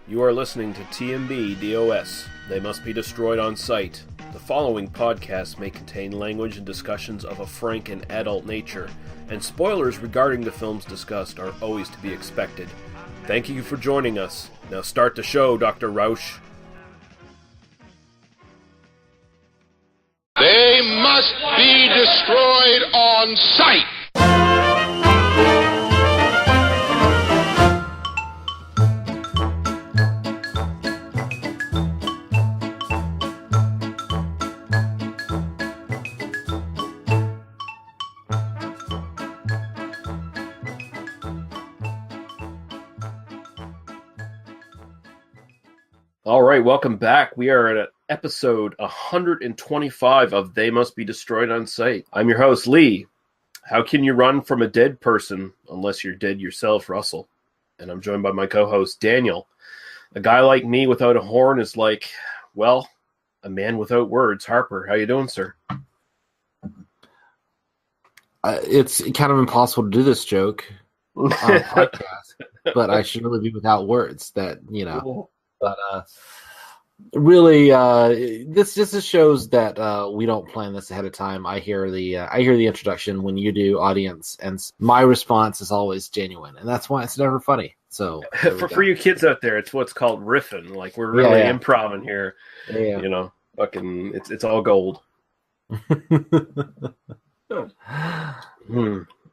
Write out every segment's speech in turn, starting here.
You are listening to TMBDOS. They must be destroyed on sight. The following podcast may contain language and discussions of a frank and adult nature, and spoilers regarding the films discussed are always to be expected. Thank you for joining us. Now start the show, Dr. Rausch. They must be destroyed on sight. All right, welcome back. We are at episode 125 of They Must Be Destroyed on Sight. I'm your host, Lee. How can you run from a dead person unless you're dead yourself, Russell? And I'm joined by my co-host, Daniel. A guy like me without a horn is like, well, a man without words. Harper, how you doing, sir? It's kind of impossible to do this joke on a podcast, but I should really be without words. That, you know. Cool. But really, this just shows that we don't plan this ahead of time. I hear the introduction when you do, audience, and my response is always genuine, and that's why it's never funny. So for you kids out there, it's what's called riffing. Like we're really improv here. Yeah. You know, fucking, it's all gold.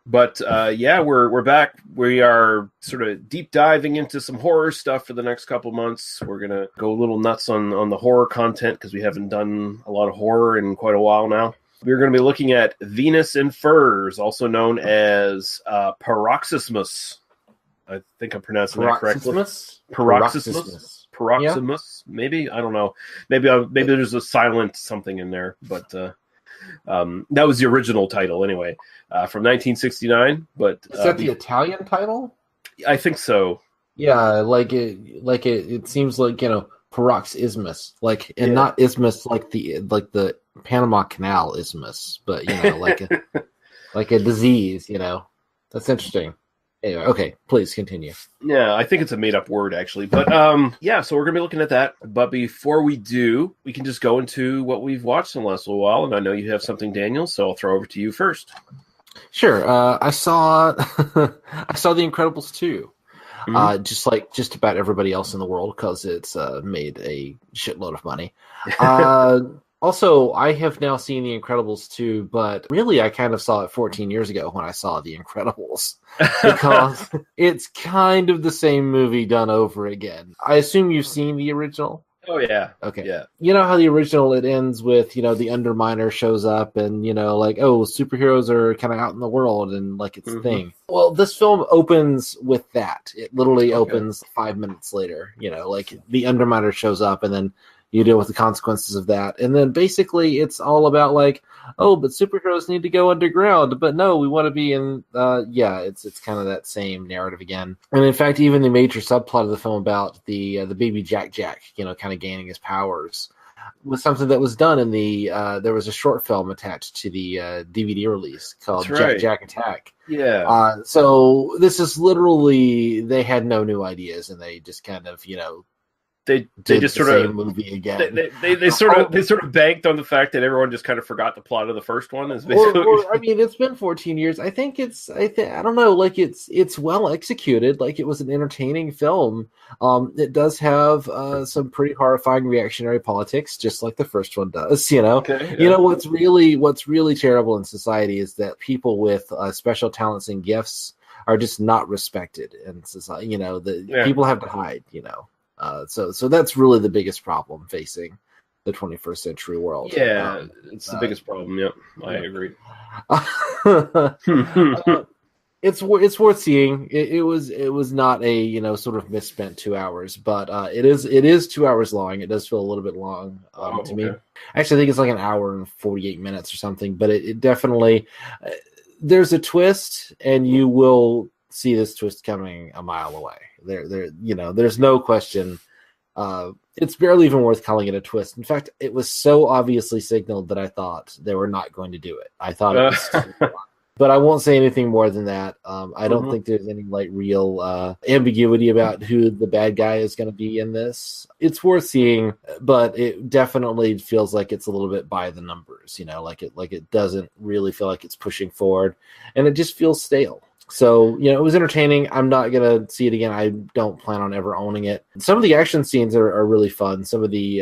But we're back. We are sort of deep diving into some horror stuff for the next couple months. We're gonna go a little nuts on the horror content because we haven't done a lot of horror in quite a while now. We're going to be looking at Venus in Furs, also known as Paroxismus. I think I'm pronouncing that correctly. Paroxismus. Paroxismus. Yeah. Maybe, I don't know. Maybe there's a silent something in there, but that was the original title anyway. From 1969, but is that the Italian title? I think so. Yeah, it seems like, you know, Paroxismus, not isthmus like the Panama Canal isthmus, but you know, like a disease. You know, that's interesting. Anyway, okay, please continue. Yeah, I think it's a made-up word, actually. But, so we're going to be looking at that. But before we do, we can just go into what we've watched in the last little while. And I know you have something, Daniel, so I'll throw over to you first. Sure. I saw The Incredibles 2. Just like just about everybody else in the world, because it's made a shitload of money. Also, I have now seen The Incredibles 2, but really I kind of saw it 14 years ago when I saw The Incredibles, because it's kind of the same movie done over again. I assume you've seen the original? Oh, yeah. Okay. Yeah. You know how the original, it ends with, you know, the Underminer shows up and, you know, like, oh, superheroes are kind of out in the world and, like, it's a thing. Well, this film opens with that. It literally opens 5 minutes later, you know, like the Underminer shows up and then you deal with the consequences of that. And then basically it's all about like, oh, but superheroes need to go underground. But no, we want to be in, it's kind of that same narrative again. And in fact, even the major subplot of the film about the baby Jack, you know, kind of gaining his powers was something that was done in there was a short film attached to the DVD release called Jack Attack. Yeah. So this is literally, they had no new ideas and they just kind of, you know, They just sort of movie again. They sort of banked on the fact that everyone just kind of forgot the plot of the first one. Is basically. I mean, it's been 14 years. I think I don't know. Like it's well executed. Like it was an entertaining film. It does have some pretty horrifying reactionary politics, just like the first one does. You know. Okay, yeah. You know what's really terrible in society is that people with special talents and gifts are just not respected in society. You know, people have to hide. You know. So that's really the biggest problem facing the 21st century world. Yeah, it's the biggest problem. Yep, I agree. It's worth seeing. It was not a, you know, sort of misspent 2 hours, but it is 2 hours long. It does feel a little bit long to me. Actually, I think it's like an hour and 48 minutes or something. But it definitely there's a twist, and you will see this twist coming a mile away. You know, there's no question. It's barely even worth calling it a twist. In fact, it was so obviously signaled that I thought they were not going to do it. I thought it was But I won't say anything more than that. I don't think there's any like real ambiguity about who the bad guy is going to be in this. It's worth seeing, but it definitely feels like it's a little bit by the numbers, like it doesn't really feel like it's pushing forward, and it just feels stale. So, it was entertaining. I'm not going to see it again. I don't plan on ever owning it. Some of the action scenes are really fun. Some of the,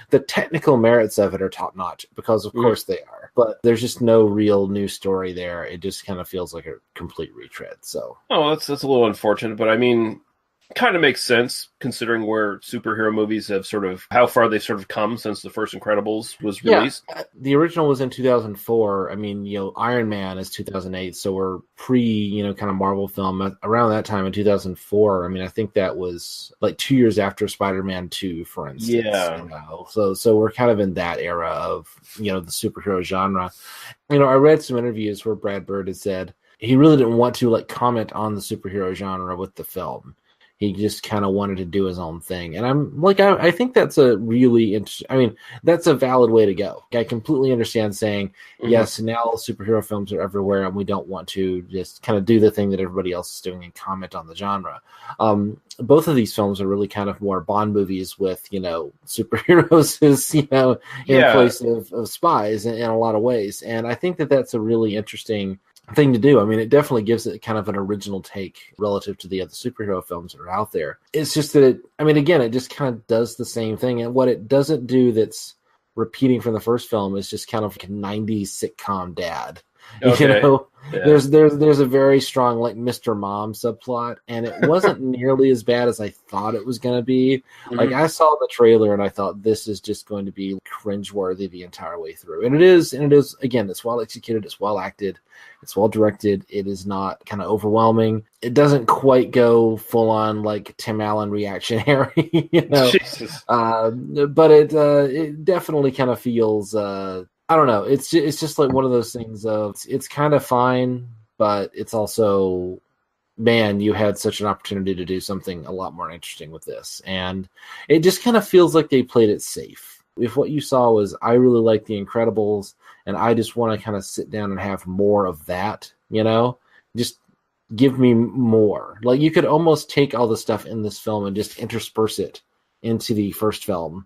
the technical merits of it are top notch because, of course, they are. But there's just no real new story there. It just kind of feels like a complete retread. So, that's a little unfortunate. But I mean, kind of makes sense considering where superhero movies have how far they've come since the first Incredibles was released. Yeah, the original was in 2004. I mean, Iron Man is 2008, so we're pre, kind of Marvel film around that time in 2004. I mean, I think that was like 2 years after Spider-Man 2, for instance. Yeah. So we're kind of in that era of, the superhero genre. I read some interviews where Brad Bird had said he really didn't want to like comment on the superhero genre with the film. He just kind of wanted to do his own thing. And I'm like, I think that's a really interesting, that's a valid way to go. I completely understand saying, yes, now superhero films are everywhere and we don't want to just kind of do the thing that everybody else is doing and comment on the genre. Both of these films are really kind of more Bond movies with, superheroes as, in place of spies in a lot of ways. And I think that that's a really interesting thing to do. I mean, it definitely gives it kind of an original take relative to the other superhero films that are out there. It's just that it just kind of does the same thing. And what it doesn't do that's repeating from the first film is just kind of like a 90s sitcom dad. Okay. Yeah. There's a very strong like Mr. Mom subplot, and it wasn't nearly as bad as I thought it was going to be. Like I saw the trailer and I thought this is just going to be cringeworthy the entire way through, and it is. Again, it's well executed, it's well acted, it's well directed. It is not kind of overwhelming. It doesn't quite go full on like Tim Allen reactionary, Jesus. But it definitely kind of feels. I don't know. It's just like one of those things of it's kind of fine, but it's also, man, you had such an opportunity to do something a lot more interesting with this. And it just kind of feels like they played it safe. If what you saw was, I really like The Incredibles and I just want to kind of sit down and have more of that, just give me more. Like you could almost take all the stuff in this film and just intersperse it into the first film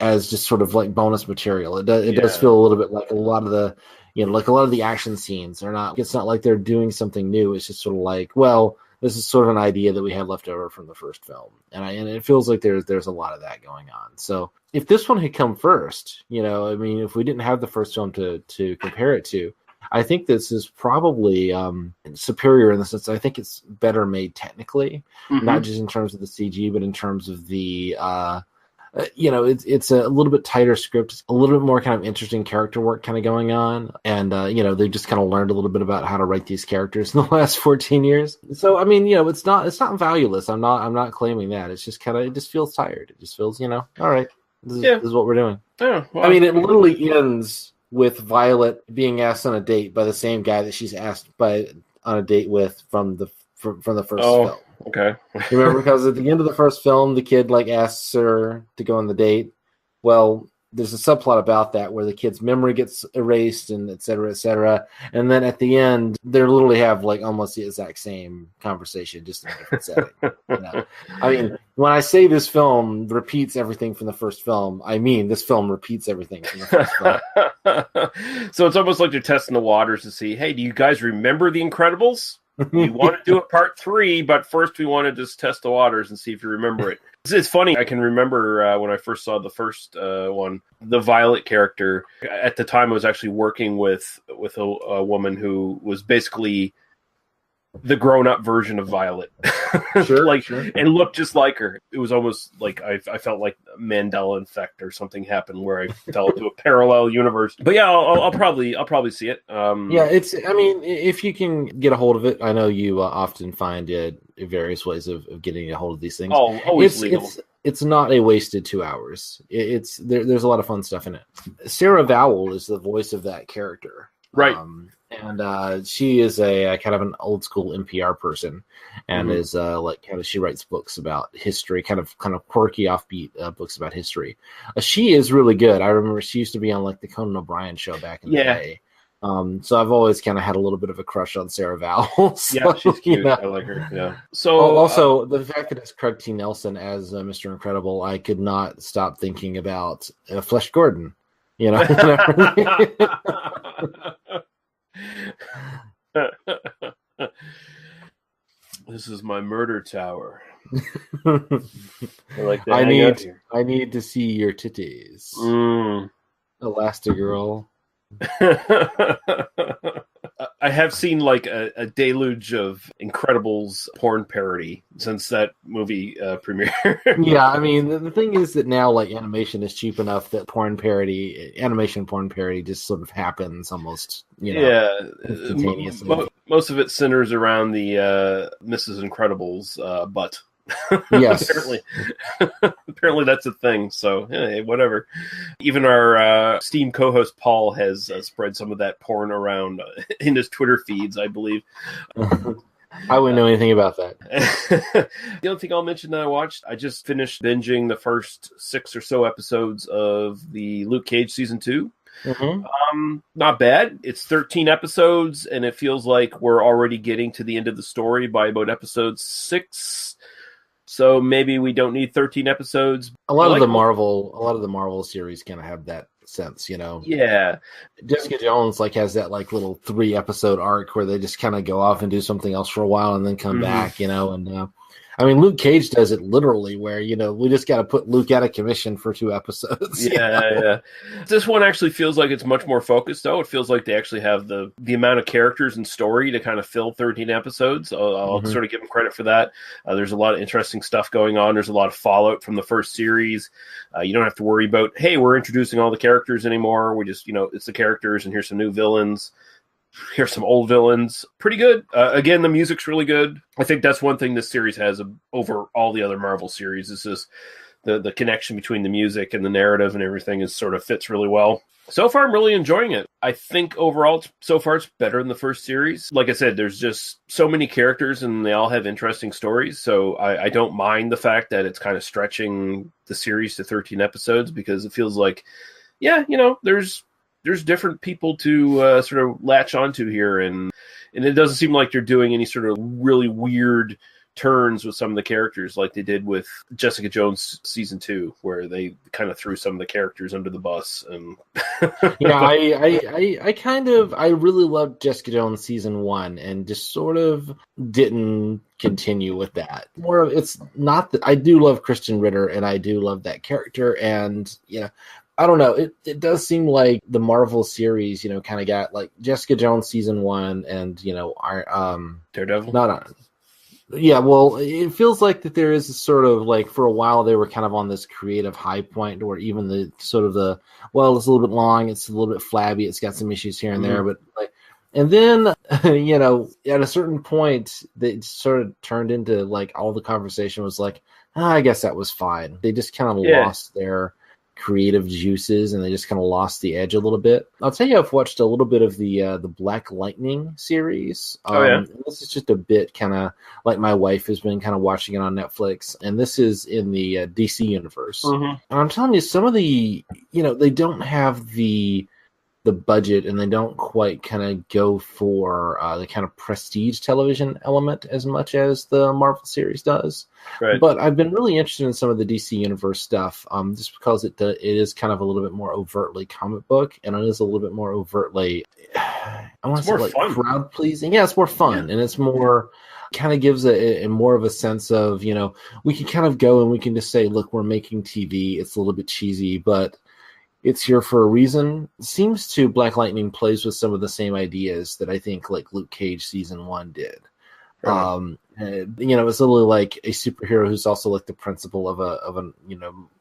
as just sort of like bonus material. It does feel a little bit like a lot of the, like a lot of the action scenes are not, it's not like they're doing something new. It's just sort of like, well, this is sort of an idea that we had left over from the first film. And it feels like there's a lot of that going on. So if this one had come first, if we didn't have the first film to compare it to, I think this is probably superior in the sense I think it's better made technically, not just in terms of the CG, but in terms of the, it's a little bit tighter script, a little bit more kind of interesting character work kind of going on. And, they just kind of learned a little bit about how to write these characters in the last 14 years. So, it's not valueless. I'm not claiming that. It's just it just feels tired. It just feels, all right, this is what we're doing. Yeah, well, it literally ends with Violet being asked on a date by the same guy that she's asked on a date with from the first film. Okay. Remember, because at the end of the first film, the kid asks her to go on the date. Well, there's a subplot about that where the kid's memory gets erased and et cetera, et cetera. And then at the end, they literally have almost the exact same conversation, just in a different setting. When I say this film repeats everything from the first film, I mean this film repeats everything from the first film. So it's almost like they're testing the waters to see, hey, do you guys remember The Incredibles? We want to do it part 3, but first we want to just test the waters and see if you remember it. It's funny. I can remember when I first saw the first one, the Violet character. At the time, I was actually working with a woman who was basically the grown-up version of Violet. Sure. And looked just like her. It was almost like I felt like a Mandela effect or something happened where I fell into a parallel universe. But yeah, I'll probably see it. It's. If you can get a hold of it, I know you often find various ways of getting a hold of these things. Oh, always legal. It's not a wasted 2 hours. There's a lot of fun stuff in it. Sarah Vowell is the voice of that character. Right. And she is a kind of an old school NPR person, and is she writes books about history, kind of quirky, offbeat books about history. She is really good. I remember she used to be on the Conan O'Brien show back in the day. So I've always kind of had a little bit of a crush on Sarah Vowell. So, Yeah, she's cute. you know. I like her. Yeah. So Also, the fact that it's Craig T. Nelson as Mr. Incredible, I could not stop thinking about Flesh Gordon. You know. This is my murder tower. I like that. I need to see your titties, Elastigirl. I have seen like a deluge of Incredibles porn parody since that movie premiered. Yeah, I mean the thing is that now like animation is cheap enough that animation porn parody just sort of happens almost, instantaneously. Most of it centers around the Mrs. Incredible's butt. Yes. Apparently that's a thing. So hey, whatever. Even our esteemed co-host Paul has spread some of that porn around in his Twitter feeds, I believe. I wouldn't know anything about that. The only thing I'll mention that I watched, I just finished binging the first 6 or so episodes of the Luke Cage season 2. Mm-hmm. Not bad. It's 13 episodes, and it feels like we're already getting to the end of the story by about episode 6. So maybe we don't need 13 episodes. A lot of the Marvel series kind of have that sense, you know. Yeah. Jessica Jones like has that like little 3-episode arc where they just kind of go off and do something else for a while and then come back, you know. And I mean, Luke Cage does it literally where, you know, we just got to put Luke out of commission for 2 episodes. Yeah. This one actually feels like it's much more focused, though. It feels like they actually have the amount of characters and story to kind of fill 13 episodes. I'll sort of give them credit for that. There's a lot of interesting stuff going on. There's a lot of fallout from the first series. You don't have to worry about, hey, we're introducing all the characters anymore. We just, it's the characters and here's some new villains. Here's some old villains. Pretty good. Again, the music's really good. I think that's one thing this series has over all the other Marvel series is this the connection between the music and the narrative and everything is sort of fits really well. So far, I'm really enjoying it. I think overall, so far, it's better than the first series. Like I said, there's just so many characters and they all have interesting stories. So I don't mind the fact that it's kind of stretching the series to 13 episodes because it feels like, there's different people to sort of latch onto here, and it doesn't seem like they're doing any sort of really weird turns with some of the characters like they did with Jessica Jones season 2, where they kind of threw some of the characters under the bus. And yeah, I really loved Jessica Jones season 1, and just sort of didn't continue with that. It's not that I do love Kristen Ritter, and I do love that character, and I don't know. It does seem like the Marvel series, kind of got like Jessica Jones season 1 and, our Daredevil. Yeah, well, it feels like that there is a sort of like for a while they were kind of on this creative high point where even it's a little bit long, it's a little bit flabby, it's got some issues here and there, but like, and then at a certain point they sort of turned into like all the conversation was like, I guess that was fine. They just kind of lost their creative juices and they just kind of lost the edge a little bit. I'll tell you, I've watched a little bit of the Black Lightning series. This is just a bit kind of like my wife has been kind of watching it on Netflix, and this is in the DC universe. And I'm telling you, some of the they don't have the budget and they don't quite kind of go for the kind of prestige television element as much as the Marvel series does. Right. But I've been really interested in some of the DC Universe stuff just because it is kind of a little bit more overtly comic book, and it is a little bit more overtly, I want to say like crowd pleasing. Yeah, it's more fun, and it's more kind of gives a more of a sense of, we can kind of go and we can just say, look, we're making TV. It's a little bit cheesy, but it's here for a reason. It seems to Black Lightning plays with some of the same ideas that I think like Luke Cage season 1 did. Right. It's literally like a superhero who's also like the principal of a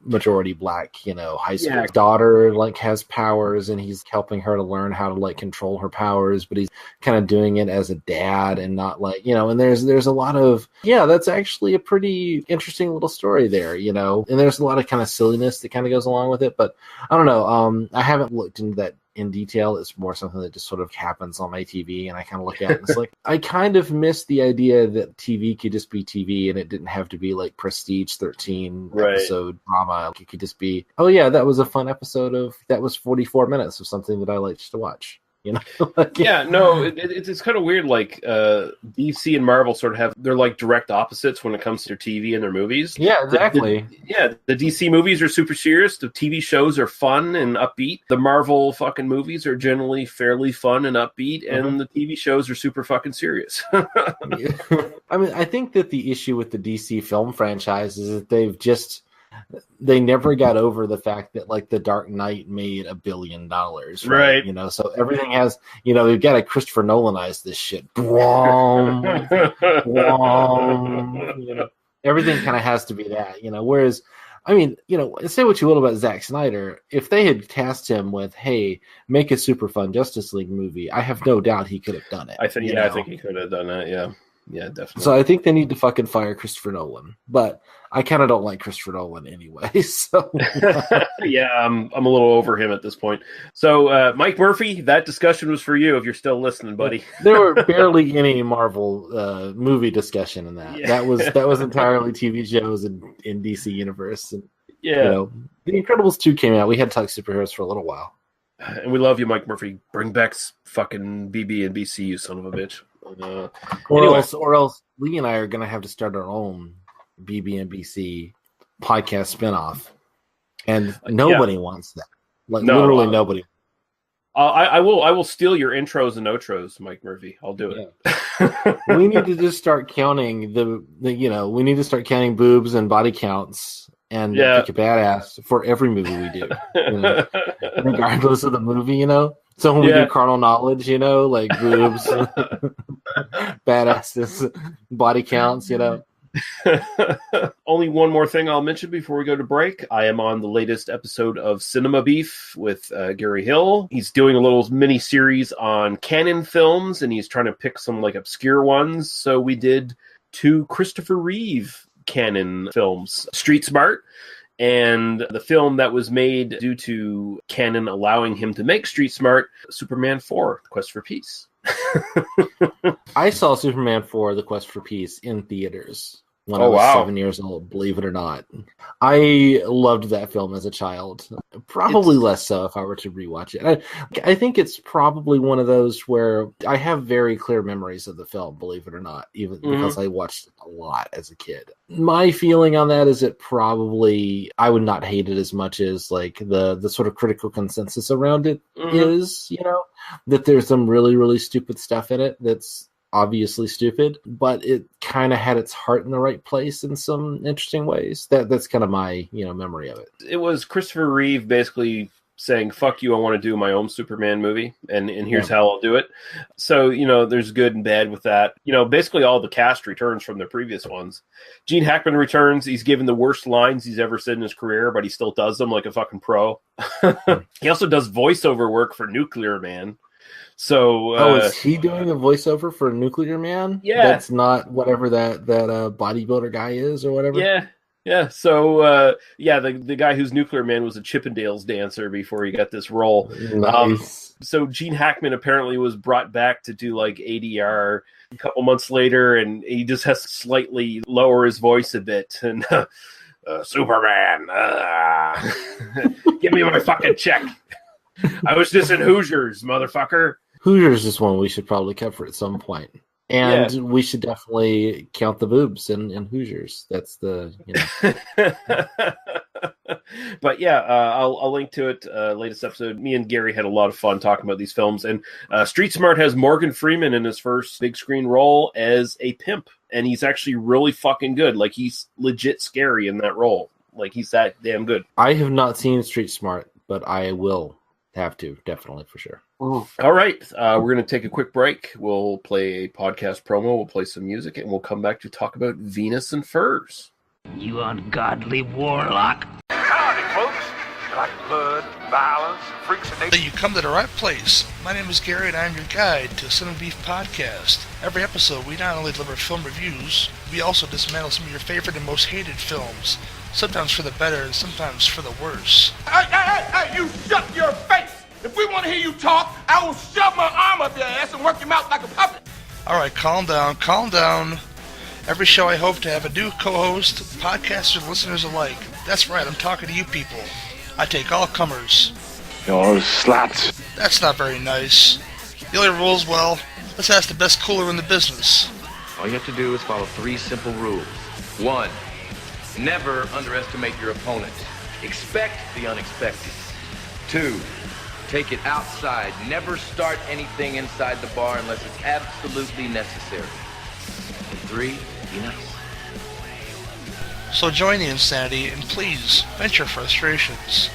majority black high school daughter, like has powers, and he's helping her to learn how to like control her powers, but he's kind of doing it as a dad and not like and there's a lot of that's actually a pretty interesting little story there, and there's a lot of kind of silliness that kind of goes along with it, but I don't know, I haven't looked into that in detail. It's more something that just sort of happens on my TV, and I kind of look at it and it's like I kind of miss the idea that TV could just be TV and it didn't have to be like prestige 13 episode drama. Like it could just be, that was a fun episode that was 44 minutes of something that I liked to watch. You know? Like, yeah, no, it's kind of weird. Like DC and Marvel sort of have they're like direct opposites when it comes to their TV and their movies. Yeah, exactly. The DC movies are super serious. The TV shows are fun and upbeat. The Marvel fucking movies are generally fairly fun and upbeat, and the TV shows are super fucking serious. I mean, I think that the issue with the DC film franchise is that they never got over the fact that like the Dark Knight made $1 billion, right? You know, so everything has, you know, we've got to Christopher Nolanize this shit. You know, everything kind of has to be that, you know. Whereas, I mean, you know, say what you will about Zack Snyder, if they had tasked him with, hey, make a super fun Justice League movie, I have no doubt he could have done it. I think he could have done that. Yeah, definitely. So I think they need to fucking fire Christopher Nolan, but I kind of don't like Christopher Nolan anyway. So yeah, I'm a little over him at this point. So Mike Murphy, that discussion was for you. If you're still listening, buddy. There were barely any Marvel movie discussion in that. Yeah. That was entirely TV shows in DC Universe. And, yeah, you know, The Incredibles 2 came out. We had to talk superheroes for a little while. And we love you, Mike Murphy. Bring back fucking BB and BC, you son of a bitch. Or else Lee and I are going to have to start our own BB and BC podcast spinoff, and nobody wants that. Like literally nobody. I will steal your intros and outros, Mike Murphy. I'll do it. Yeah. We need to just start counting we need to start counting boobs and body counts and pick a badass for every movie we do, you know, regardless of the movie, you know. So when we do carnal knowledge, you know, like boobs, badasses, body counts, you know. Only one more thing I'll mention before we go to break. I am on the latest episode of Cinema Beef with Gary Hill. He's doing a little mini series on canon films, and he's trying to pick some like obscure ones. So we did 2 Christopher Reeve canon films, Street Smart, and the film that was made due to canon allowing him to make Street Smart, Superman 4, The Quest for Peace. I saw Superman 4, The Quest for Peace in theaters when I was 7 years old, believe it or not. I loved that film as a child. Probably less so if I were to rewatch it. I think it's probably one of those where I have very clear memories of the film, believe it or not, even because I watched it a lot as a kid. My feeling on that is I would not hate it as much as like the sort of critical consensus around it is, you know, that there's some really, really stupid stuff in it that's obviously stupid, but it kind of had its heart in the right place in some interesting ways. That's kind of my, you know, memory of it. It was Christopher Reeve basically saying, fuck you, I want to do my own Superman movie, and here's how I'll do it. So, you know, there's good and bad with that. You know, basically all the cast returns from their previous ones. Gene Hackman returns. He's given the worst lines he's ever said in his career, but he still does them like a fucking pro. He also does voiceover work for Nuclear Man. So, is he doing a voiceover for Nuclear Man? Yeah, that's not whatever that bodybuilder guy is or whatever. Yeah. So, the guy who's Nuclear Man was a Chippendales dancer before he got this role. Nice. So Gene Hackman apparently was brought back to do like ADR a couple months later, and he just has to slightly lower his voice a bit. And Superman, give me my fucking check. I was just in Hoosiers, motherfucker. Hoosiers is one we should probably cover at some point. And we should definitely count the boobs in Hoosiers. That's the, you know. But yeah, I'll link to it. Latest episode. Me and Gary had a lot of fun talking about these films. And Street Smart has Morgan Freeman in his first big screen role as a pimp. And he's actually really fucking good. Like, he's legit scary in that role. Like, he's that damn good. I have not seen Street Smart, but I will have to, definitely, for sure. All right. We're going to take a quick break. We'll play a podcast promo. We'll play some music, and we'll come back to talk about Venus and Furs. You ungodly warlock. Howdy, folks. You like blood, violence, freaks and nature? You come to the right place. My name is Gary, and I'm your guide to Cinema Beef Podcast. Every episode, we not only deliver film reviews, we also dismantle some of your favorite and most hated films. Sometimes for the better, and sometimes for the worse. Hey, you shut your face! If we want to hear you talk, I will shove my arm up your ass and work your mouth like a puppet. All right, calm down. Every show I hope to have a new co-host, podcasters and listeners alike. That's right, I'm talking to you people. I take all comers. You're sluts. That's not very nice. The only rules, well, let's ask the best cooler in the business. All you have to do is follow 3 simple rules. 1, never underestimate your opponent. Expect the unexpected. 2, take it outside. Never start anything inside the bar unless it's absolutely necessary. And 3, be nice. So join the insanity and please vent your frustrations.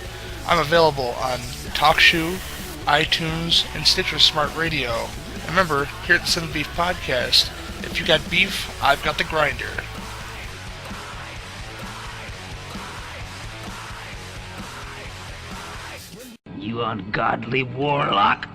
I'm available on TalkShoe, iTunes, and Stitcher Smart Radio. And remember, here at the Son of Beef Podcast, if you got beef, I've got the grinder. You ungodly warlock.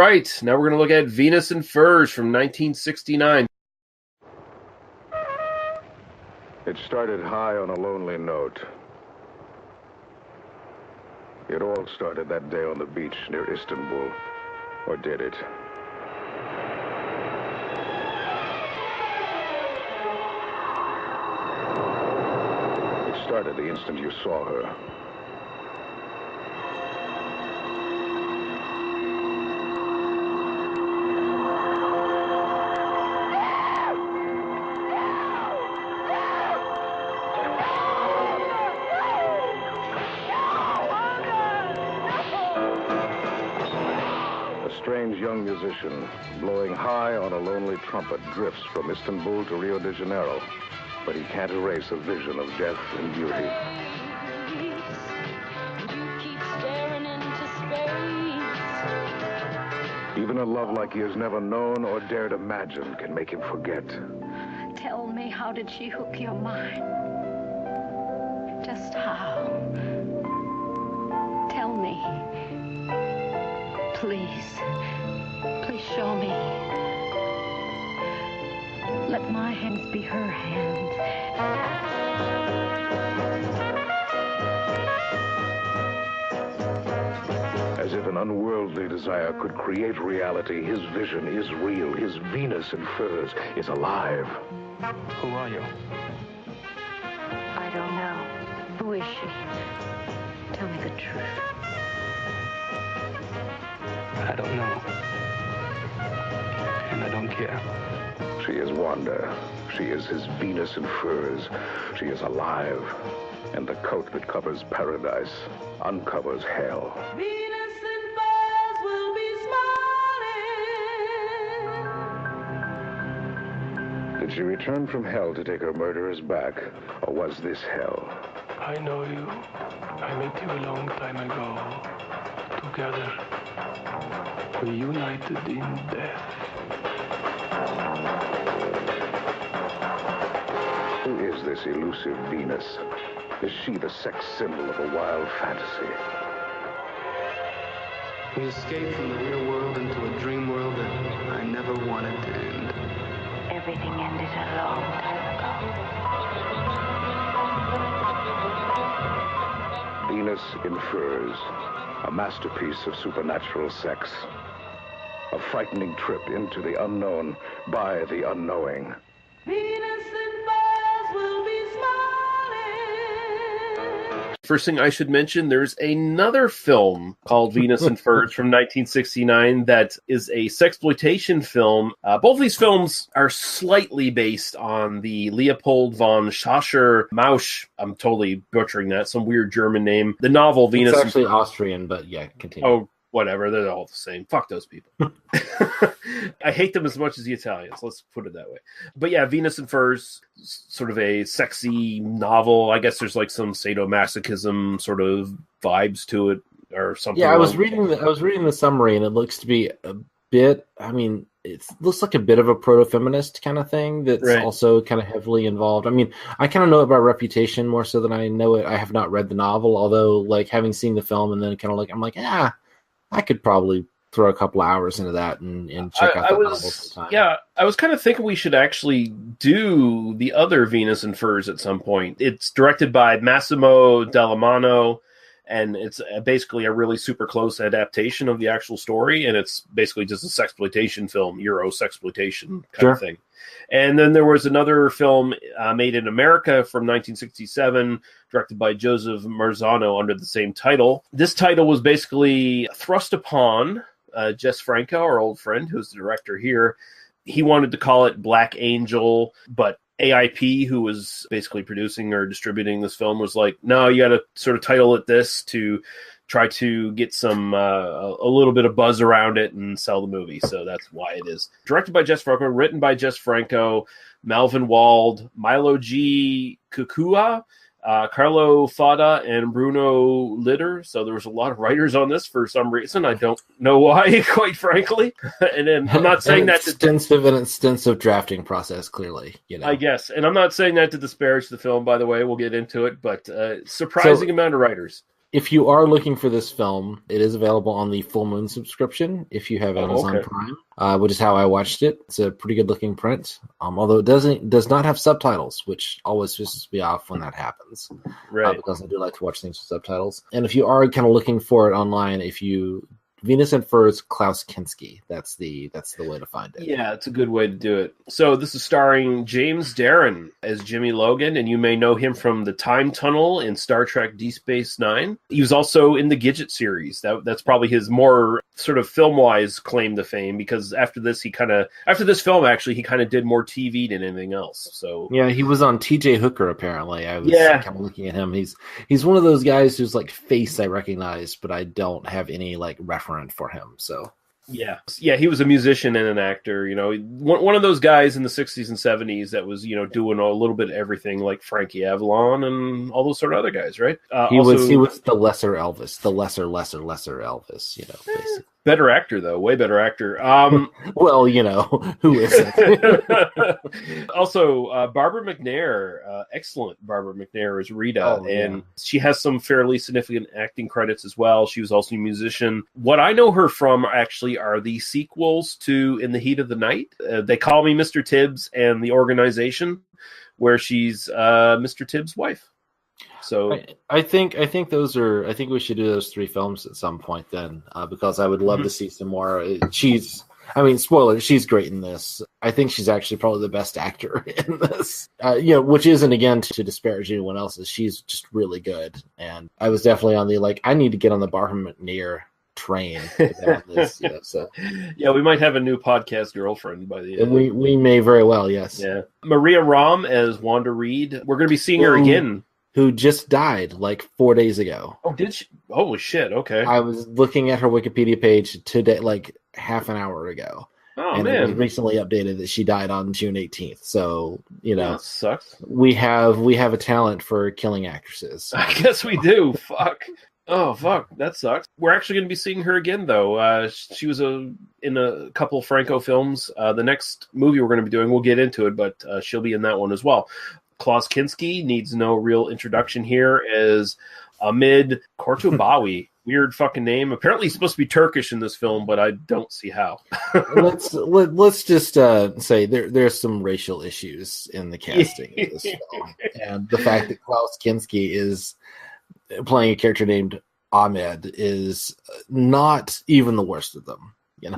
right, now we're going to look at Venus and Furs from 1969. It started high on a lonely note. It all started that day on the beach near Istanbul. Or did it? It started the instant you saw her. A strange young musician, blowing high on a lonely trumpet, drifts from Istanbul to Rio de Janeiro, but he can't erase a vision of death and beauty. Even a love like he has never known or dared imagine can make him forget. Tell me, how did she hook your mind? Just how? Tell me. Please. Please show me. Let my hands be her hands. As if an unworldly desire could create reality, his vision is real. His Venus in furs is alive. Who are you? I don't know. Who is she? Tell me the truth. I don't know. And I don't care. She is Wanda. She is his Venus in furs. She is alive. And the coat that covers paradise uncovers hell. Venus in furs will be smiling. Did she return from hell to take her murderers back? Or was this hell? I know you. I met you a long time ago. Together, we united in death. Who is this elusive Venus? Is she the sex symbol of a wild fantasy? We escaped from the real world into a dream world that I never wanted to end. Everything ended a long time ago. Venus in furs, a masterpiece of supernatural sex. A frightening trip into the unknown by the unknowing. Venus in furs will be smiling. First thing I should mention, there's another film called Venus and Furs from 1969 that is a sexploitation film. Both of these films are slightly based on the Leopold von Sacher-Masoch. I'm totally butchering that, some weird German name. The novel Venus. It's actually Austrian, but yeah, continue. Oh, whatever. They're all the same. Fuck those people. I hate them as much as the Italians. Let's put it that way. But yeah, Venus and Furs, sort of a sexy novel. I guess there's like some sadomasochism sort of vibes to it or something. Yeah, I was reading the summary, and it looks to be a bit. I mean, it looks like a bit of a proto-feminist kind of thing that's right. Also kind of heavily involved. I mean, I kind of know it by reputation more so than I know it. I have not read the novel, although like having seen the film and then kind of like I'm like, I could probably throw a couple of hours into that and check out the novel sometime. Yeah, I was kind of thinking we should actually do the other Venus and Furs at some point. It's directed by Massimo Dallamano, and it's basically a really super close adaptation of the actual story, and it's basically just a sexploitation film, Euro sexploitation kind of thing. And then there was another film made in America from 1967, directed by Joseph Marzano under the same title. This title was basically thrust upon Jess Franco, our old friend, who's the director here. He wanted to call it Black Angel, but AIP, who was basically producing or distributing this film, was like, no, you got to sort of title it this to try to get some a little bit of buzz around it and sell the movie. So that's why it is. Directed by Jess Franco, written by Jess Franco, Melvin Wald, Milo G. Kukua, Carlo Fada, and Bruno Litter. So there was a lot of writers on this for some reason. I don't know why, quite frankly. And then I'm not saying that extensive drafting process, clearly. I guess. And I'm not saying that to disparage the film, by the way. We'll get into it. But surprising amount of writers. If you are looking for this film, it is available on the Full Moon subscription if you have Amazon Prime, which is how I watched it. It's a pretty good looking print, although it does not have subtitles, which always pisses me off when that happens. Right. Because I do like to watch things with subtitles. And if you are kind of looking for it online, Venus and Furs Klaus Kinski. That's the way to find it. Yeah, it's a good way to do it. So this is starring James Darren as Jimmy Logan, and you may know him from the Time Tunnel in Star Trek Deep Space Nine. He was also in the Gidget series. That's probably his more sort of film-wise claim to fame, because after this film, he kind of did more TV than anything else. So yeah, he was on TJ Hooker apparently. I was kind of looking at him. He's one of those guys whose like face I recognize, but I don't have any like reference for him. So yeah, he was a musician and an actor. You know, one of those guys in the 60s and 70s that was, you know, doing a little bit of everything, like Frankie Avalon and all those sort of other guys, right? He was the lesser Elvis, the lesser Elvis. You know, basically. Better actor, though. Way better actor. Well, you know, who isn't? Also, Barbara McNair, excellent Barbara McNair as Rita, and she has some fairly significant acting credits as well. She was also a musician. What I know her from, actually, are the sequels to In the Heat of the Night. They Call Me Mr. Tibbs and The Organization, where she's Mr. Tibbs' wife. So I think those are. I think we should do those three films at some point then, because I would love to see some more. Spoiler, she's great in this. I think she's actually probably the best actor in this. Which isn't again to disparage anyone else's. She's just really good, and I was definitely on the I need to get on the Barbara McNair train on this. So yeah, we might have a new podcast girlfriend by the end. We may very well, yes. Yeah, Maria Ram as Wanda Reed. We're going to be seeing her again. Who just died like 4 days ago. Oh, did she? Holy shit, okay. I was looking at her Wikipedia page today, like half an hour ago. Oh, and man. it was recently updated that she died on June 18th. So, you know. That sucks. We have a talent for killing actresses. I guess we do. Fuck. Oh, fuck. That sucks. We're actually going to be seeing her again, though. She was in a couple Franco films. The next movie we're going to be doing, we'll get into it, but she'll be in that one as well. Klaus Kinski needs no real introduction here as Ahmed Kortubawi. Weird fucking name. Apparently he's supposed to be Turkish in this film, but I don't see how. let's just say there's some racial issues in the casting of this film. And the fact that Klaus Kinski is playing a character named Ahmed is not even the worst of them. You know?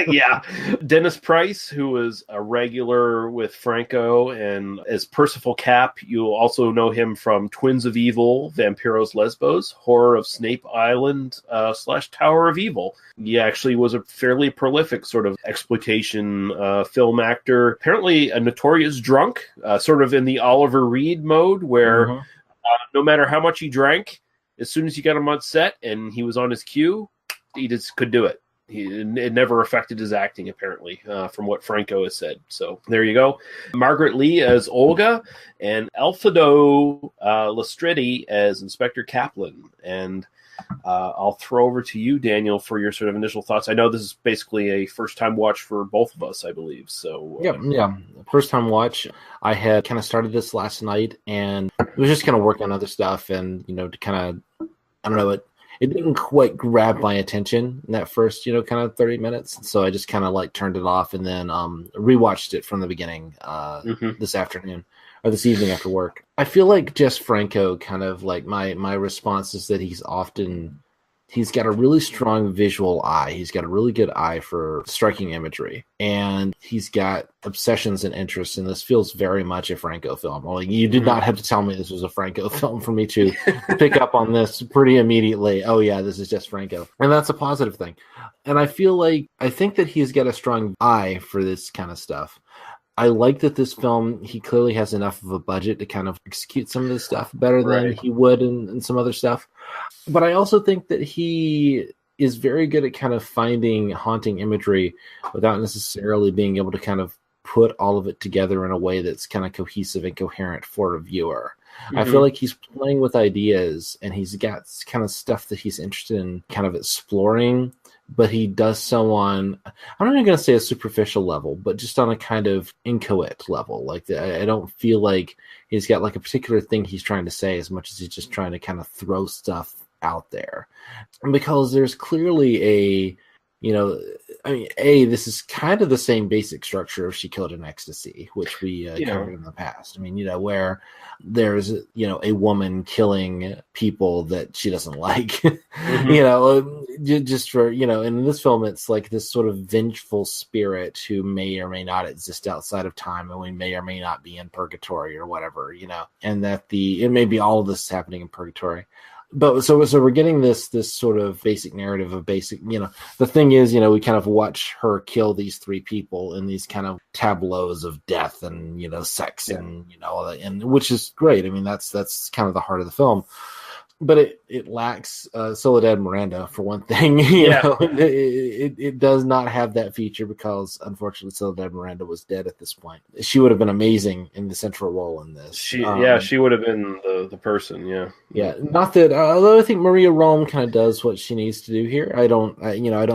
Yeah. Dennis Price, who was a regular with Franco, and as Percival Cap, you'll also know him from Twins of Evil, Vampiros Lesbos, Horror of Snape Island, / Tower of Evil. He actually was a fairly prolific sort of exploitation film actor. Apparently a notorious drunk, sort of in the Oliver Reed mode, where no matter how much he drank, as soon as you got him on set and he was on his cue, he just could do it. It never affected his acting, apparently, from what Franco has said. So there you go. Margaret Lee as Olga, and Alfredo Lastridi as Inspector Kaplan. And I'll throw over to you, Daniel, for your sort of initial thoughts. I know this is basically a first-time watch for both of us, I believe. So yeah, first-time watch. I had kind of started this last night, and it was just kind of working on other stuff, and to kind of, I don't know, it didn't quite grab my attention in that first, kind of 30 minutes. So I just kind of turned it off and then rewatched it from the beginning this afternoon or this evening after work. I feel like Jess Franco kind of my response is that he's got a really strong visual eye. He's got a really good eye for striking imagery, and he's got obsessions and interests. And this feels very much a Franco film. You did not have to tell me this was a Franco film for me to pick up on this pretty immediately. Oh yeah, this is just Franco. And that's a positive thing. And I think that he's got a strong eye for this kind of stuff. I like that this film, he clearly has enough of a budget to kind of execute some of this stuff better than he would in some other stuff. But I also think that he is very good at kind of finding haunting imagery without necessarily being able to kind of put all of it together in a way that's kind of cohesive and coherent for a viewer. I feel like he's playing with ideas, and he's got kind of stuff that he's interested in kind of exploring, but he does so on, I'm not even going to say a superficial level, but just on a kind of inchoate level. I don't feel like he's got a particular thing he's trying to say as much as he's just trying to kind of throw stuff out there, because there's clearly a, you know, I mean, this is kind of the same basic structure of She Killed in Ecstasy, which we covered in the past. I mean, you know, where there's, you know, a woman killing people that she doesn't like, you know, just for, you know, and in this film, it's like this sort of vengeful spirit who may or may not exist outside of time, and we may or may not be in purgatory or whatever, you know, and that it may be all of this happening in purgatory. But so we're getting this sort of basic narrative of basic, you know, the thing is, you know, we kind of watch her kill these three people in these kind of tableaus of death and, you know, sex and, you know, and which is great. I mean, that's kind of the heart of the film. But it lacks Soledad Miranda, for one thing. You know, it does not have that feature because, unfortunately, Soledad Miranda was dead at this point. She would have been amazing in the central role in this. She would have been the person. Yeah. Not that, although I think Maria Rome kind of does what she needs to do here. I don't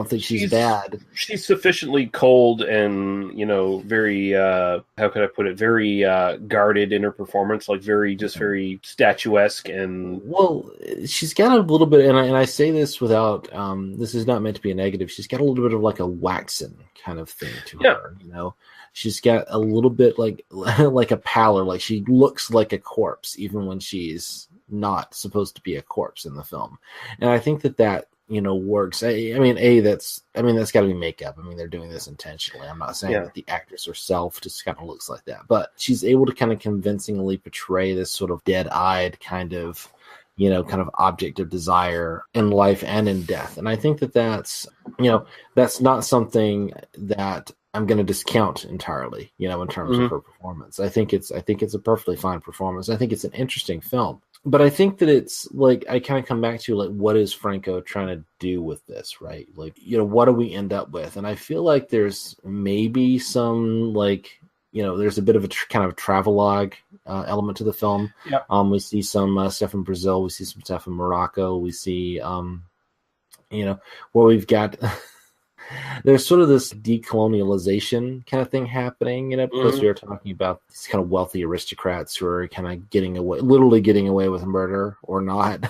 think she's bad. She's sufficiently cold and, you know, very how could I put it? Very guarded in her performance, like very statuesque and she's got a little bit, and I say this without, this is not meant to be a negative. She's got a little bit of like a waxen kind of thing to her, you know. She's got a little bit like a pallor, like she looks like a corpse, even when she's not supposed to be a corpse in the film. And I think that you know works. I mean, that's got to be makeup. I mean, they're doing this intentionally. I'm not saying that the actress herself just kind of looks like that, but she's able to kind of convincingly portray this sort of dead-eyed kind of, you know, kind of object of desire in life and in death. And I think that's, you know, that's not something that I'm going to discount entirely, you know, in terms of her performance. I think it's a perfectly fine performance. I think it's an interesting film. But I think that it's like, I kind of come back to like, what is Franco trying to do with this, right? Like, you know, what do we end up with? And I feel like there's maybe some like, you know, there's a bit of a kind of travelogue element to the film. Yep. We see some stuff in Brazil. We see some stuff in Morocco. We see, you know, where we've got there's sort of this decolonialization kind of thing happening, you know, because we were talking about these kind of wealthy aristocrats who are kind of literally getting away with murder or not.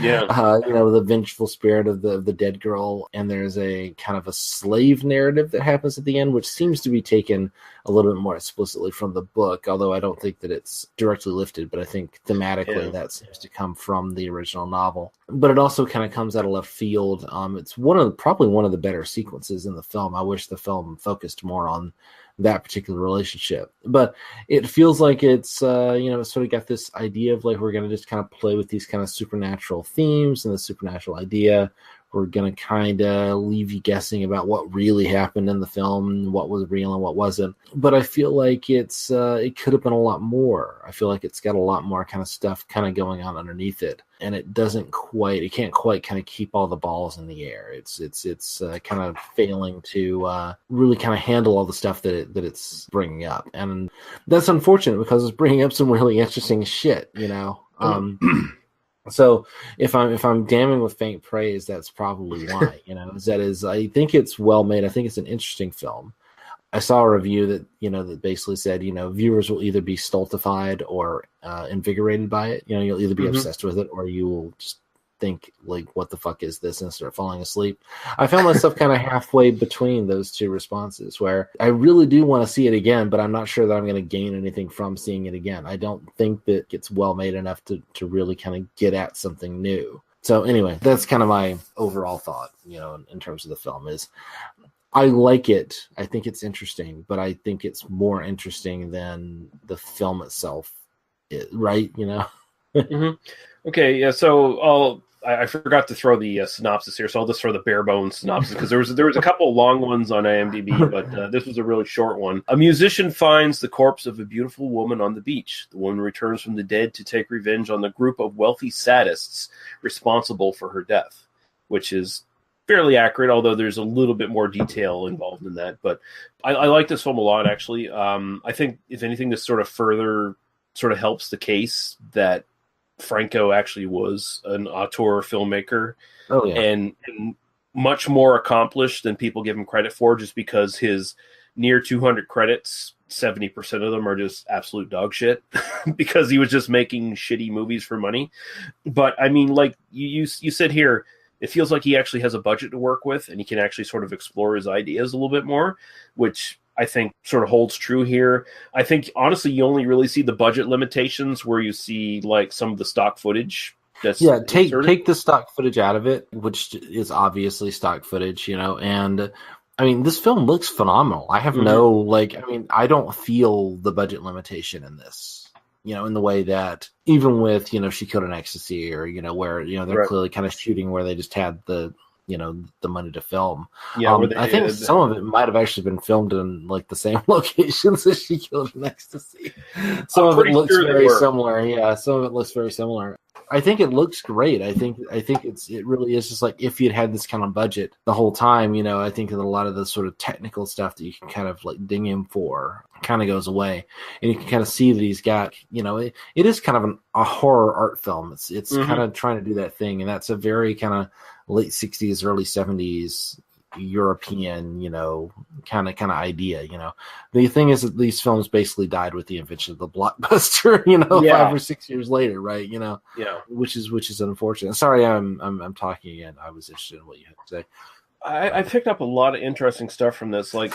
Yeah. You know, the vengeful spirit of the dead girl, and there's a kind of a slave narrative that happens at the end, which seems to be taken a little bit more explicitly from the book, although I don't think that it's directly lifted, but I think thematically that seems to come from the original novel. But it also kind of comes out of left field. It's probably one of the better sequences in the film. I wish the film focused more on that particular relationship, but it feels like it's you know, it's sort of got this idea of like, we're going to just kind of play with these kind of supernatural themes and the supernatural idea. We're going to kind of leave you guessing about what really happened in the film, what was real and what wasn't. But I feel like it could have been a lot more. I feel like it's got a lot more kind of stuff kind of going on underneath it. And it can't quite kind of keep all the balls in the air. It's kind of failing to really kind of handle all the stuff that it's bringing up. And that's unfortunate because it's bringing up some really interesting shit, you know. So if I'm damning with faint praise, that's probably why, you know, I think it's well made. I think it's an interesting film. I saw a review that, you know, that basically said, you know, viewers will either be stultified or invigorated by it. You know, you'll either be obsessed with it or you will just think like, what the fuck is this, and start falling asleep. I found myself kind of halfway between those two responses, where I really do want to see it again, but I'm not sure that I'm going to gain anything from seeing it again. I don't think that it's well made enough to really kind of get at something new. So anyway, that's kind of my overall thought, you know, in terms of the film is I like it. I think it's interesting, but I think it's more interesting than the film itself is, right? You know? Okay. Yeah. So I forgot to throw the synopsis here, so I'll just throw the bare bones synopsis because there was a couple long ones on IMDb, but this was a really short one. A musician finds the corpse of a beautiful woman on the beach. The woman returns from the dead to take revenge on the group of wealthy sadists responsible for her death, which is fairly accurate, although there's a little bit more detail involved in that. But I like this film a lot, actually. I think, if anything, this sort of helps the case that Franco actually was an auteur filmmaker and much more accomplished than people give him credit for, just because his near 200 credits 70% of them are just absolute dog shit because he was just making shitty movies for money. But I mean, like you said here, it feels like he actually has a budget to work with and he can actually sort of explore his ideas a little bit more, which I think sort of holds true here. I think honestly, you only really see the budget limitations where you see like some of the stock footage. Take the stock footage out of it, which is obviously stock footage, and I mean, this film looks phenomenal. I have I don't feel the budget limitation in this, in the way that even with, She Killed an Ecstasy or, where, they're clearly kind of shooting where they just had the money to film. Yeah, I think some of it might have actually been filmed in like the same locations as She Killed an Ecstasy. Some of it looks very similar. Yeah, some of it looks very similar. I think it looks great. I think it really is just like if you'd had this kind of budget the whole time, I think that a lot of the sort of technical stuff that you can kind of like ding him for kind of goes away, and you can kind of see that he's got, it is kind of a horror art film. It's kind of trying to do that thing, and that's a very kind of late 60s, early 70s European, kind of idea. The thing is that these films basically died with the invention of the blockbuster, 5 or 6 years later, right? Which is unfortunate. Sorry, I'm talking again. I was interested in what you had to say. I picked up a lot of interesting stuff from this. Like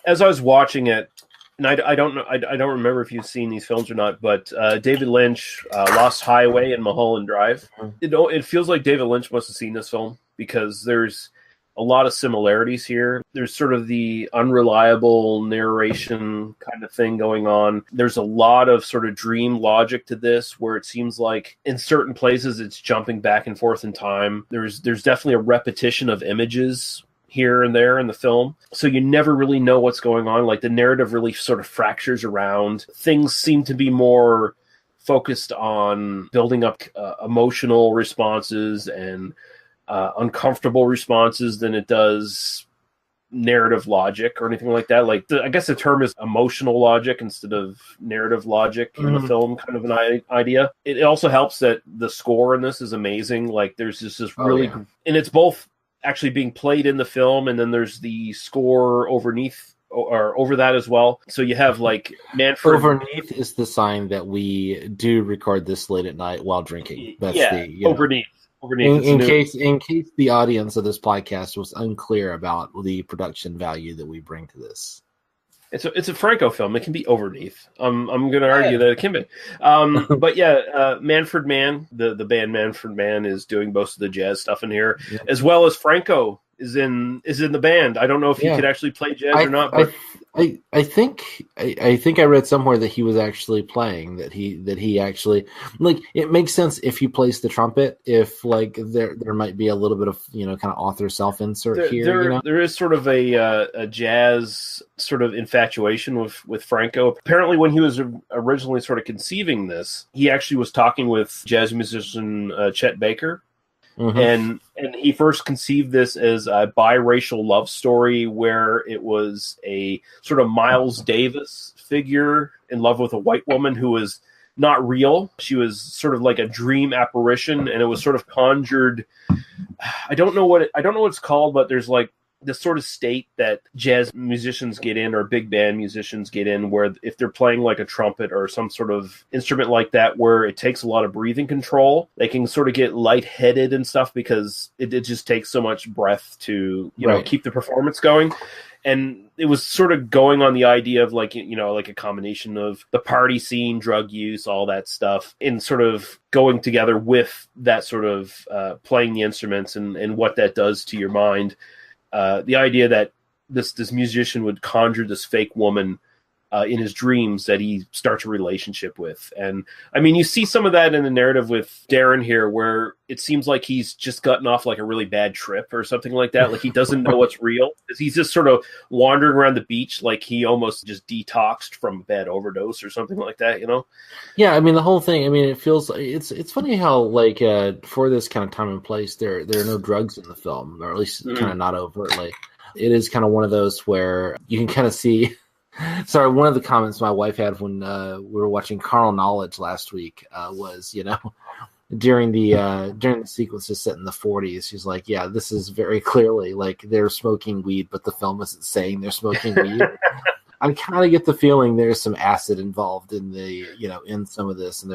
as I was watching it, and I don't know, I don't remember if you've seen these films or not, but David Lynch, Lost Highway and Mulholland Drive. It feels like David Lynch must have seen this film because there's a lot of similarities here. There's sort of the unreliable narration kind of thing going on. There's a lot of sort of dream logic to this where it seems like in certain places it's jumping back and forth in time. There's definitely a repetition of images here and there in the film. So you never really know what's going on. Like the narrative really sort of fractures around. Things seem to be more focused on building up emotional responses and uncomfortable responses than it does narrative logic or anything like that. Like I guess the term is emotional logic instead of narrative logic in the film, kind of an idea. It also helps that the score in this is amazing. Like there's just this really, and it's both actually being played in the film, and then there's the score overneath or over that as well. So you have like Manfred. Overneath is the sign that we do record this late at night while drinking. That's overneath. In case the audience of this podcast was unclear about the production value that we bring to this. It's a Franco film. It can be overneath. I'm going to argue that it can be. But yeah, Manfred Mann, the band Manfred Mann is doing most of the jazz stuff in here, as well as Franco is in the band. I don't know if he could actually play jazz or not, but I think I read somewhere that he was actually playing, that he actually, like, it makes sense if he plays the trumpet, if like there might be a little bit of kind of author self insert here. There is sort of a jazz sort of infatuation with Franco. Apparently, when he was originally sort of conceiving this, he actually was talking with jazz musician Chet Baker. Mm-hmm. And he first conceived this as a biracial love story where it was a sort of Miles Davis figure in love with a white woman who was not real. She was sort of like a dream apparition, and it was sort of conjured. I don't know what it's called, but there's like this sort of state that jazz musicians get in, or big band musicians get in, where if they're playing like a trumpet or some sort of instrument like that, where it takes a lot of breathing control, they can sort of get lightheaded and stuff because it just takes so much breath to, keep the performance going. And it was sort of going on the idea of like a combination of the party scene, drug use, all that stuff, and sort of going together with that sort of playing the instruments and what that does to your mind. The idea that this musician would conjure this fake woman in his dreams that he starts a relationship with. And I mean, you see some of that in the narrative with Darren here, where it seems like he's just gotten off like a really bad trip or something like that. Like he doesn't know what's real. He's just sort of wandering around the beach like he almost just detoxed from a bad overdose or something like that, Yeah, I mean, the whole thing, I mean, it feels, it's funny how, like, for this kind of time and place, there are no drugs in the film, or at least kind of not overtly. It is kind of one of those where you can kind of see... Sorry, one of the comments my wife had when we were watching Carnal Knowledge last week was, during the sequences set in the 40s, she's like, yeah, this is very clearly like they're smoking weed, but the film isn't saying they're smoking weed. I kind of get the feeling there's some acid involved in the, in some of this, and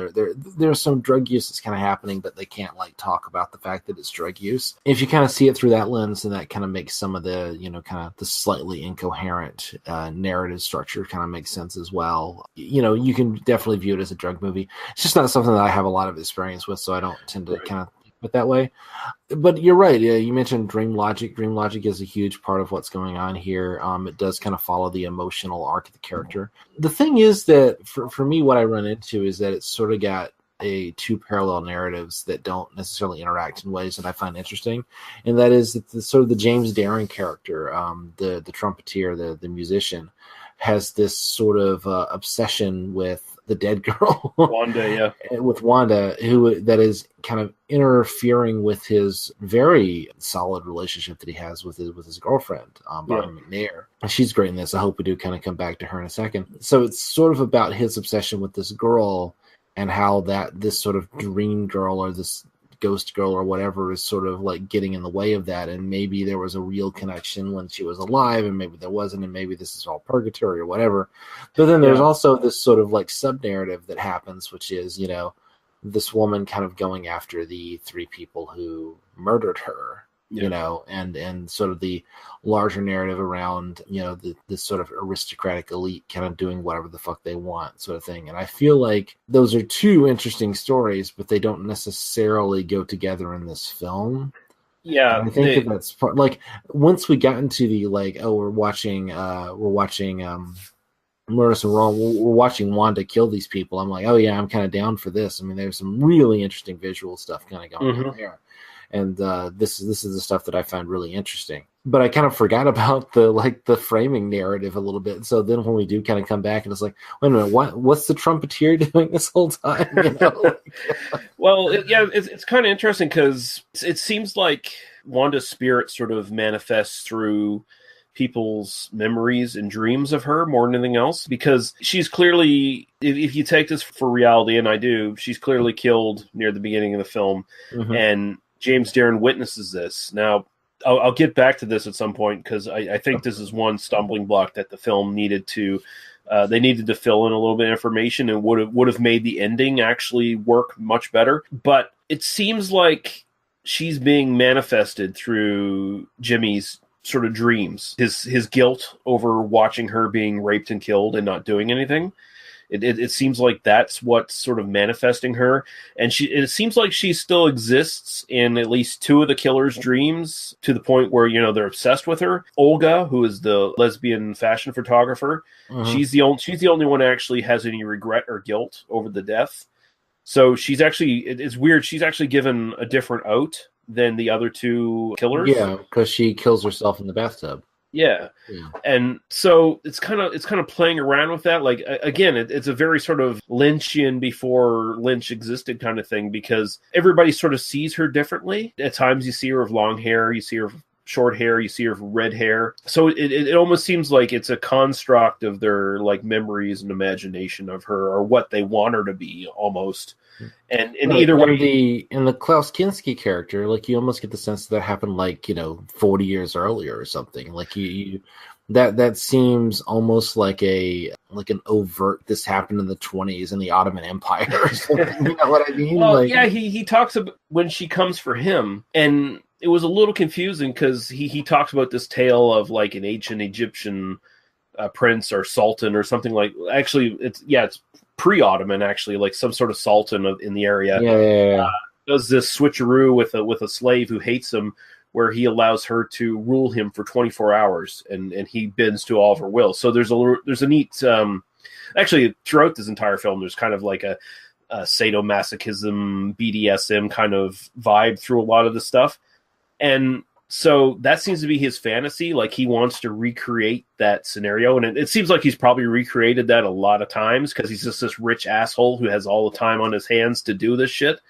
there's some drug use that's kind of happening, but they can't like talk about the fact that it's drug use. If you kind of see it through that lens, then that kind of makes some of the, kind of the slightly incoherent narrative structure kind of makes sense as well. You can definitely view it as a drug movie. It's just not something that I have a lot of experience with, so I don't tend to kind of think of it that way. But you're right. Yeah, you mentioned dream logic. Dream logic is a huge part of what's going on here. It does kind of follow the emotional arc of the character. The thing is that for me, what I run into is that it's sort of got two parallel narratives that don't necessarily interact in ways that I find interesting, and that is that the James Darren character, the trumpeter, the musician, has this sort of obsession with the dead girl, Wanda, with Wanda, that is kind of interfering with his very solid relationship that he has with his girlfriend, Barbara McNair. She's great in this. I hope we do kind of come back to her in a second. So it's sort of about his obsession with this girl and how this sort of dream girl or this ghost girl or whatever is sort of like getting in the way of that, and maybe there was a real connection when she was alive and maybe there wasn't, and maybe this is all purgatory or whatever. But then there's also this sort of like sub-narrative that happens, which is this woman kind of going after the three people who murdered her, and sort of the larger narrative around this sort of aristocratic elite kind of doing whatever the fuck they want, sort of thing. And I feel like those are two interesting stories, but they don't necessarily go together in this film. Yeah, and I think that's part, like, once we got into the we're watching Murder Wrong, we're watching Wanda kill these people. I'm like, oh yeah, I'm kind of down for this. I mean, there's some really interesting visual stuff kind of going on there. And this is the stuff that I find really interesting. But I kind of forgot about the framing narrative a little bit. So then when we do kind of come back, and it's like, wait a minute, what's the trumpeter doing this whole time? Well, it's kind of interesting because it seems like Wanda's spirit sort of manifests through people's memories and dreams of her more than anything else, because she's clearly, if you take this for reality, and I do, she's clearly killed near the beginning of the film, and James Darren witnesses this. Now, I'll get back to this at some point, because I think this is one stumbling block that the film needed to fill in a little bit of information, and would have made the ending actually work much better. But it seems like she's being manifested through Jimmy's sort of dreams, his guilt over watching her being raped and killed and not doing anything. It seems like that's what's sort of manifesting her, and it seems like she still exists in at least two of the killer's dreams, to the point where they're obsessed with her. Olga, who is the lesbian fashion photographer, she's the only one who actually has any regret or guilt over the death. So she's actually, it's weird, she's actually given a different out than the other two killers. Yeah, because she kills herself in the bathtub. Yeah. And so it's kind of playing around with that. Like, again, it's a very sort of Lynchian before Lynch existed kind of thing, because everybody sort of sees her differently. At times you see her with long hair, you see her with short hair, you see her with red hair. So it almost seems like it's a construct of their like memories and imagination of her, or what they want her to be almost. And either way, in the Klaus Kinski character, like, you almost get the sense that happened 40 years earlier or something. Like, you that seems almost like an overt, this happened in the 1920s in the Ottoman Empire or something. You know what I mean? Well, yeah, he talks about when she comes for him, and it was a little confusing because he talks about this tale of like an ancient Egyptian prince or sultan or something like. Actually, it's pre-Ottoman, actually, like some sort of sultan in the area. Yeah. Does this switcheroo with a slave who hates him, where he allows her to rule him for 24 hours, and he bends to all of her will. So there's a neat, actually throughout this entire film, there's kind of like a sadomasochism, BDSM kind of vibe through a lot of the stuff. And so that seems to be his fantasy. Like, he wants to recreate that scenario. And it seems like he's probably recreated that a lot of times, because he's just this rich asshole who has all the time on his hands to do this shit.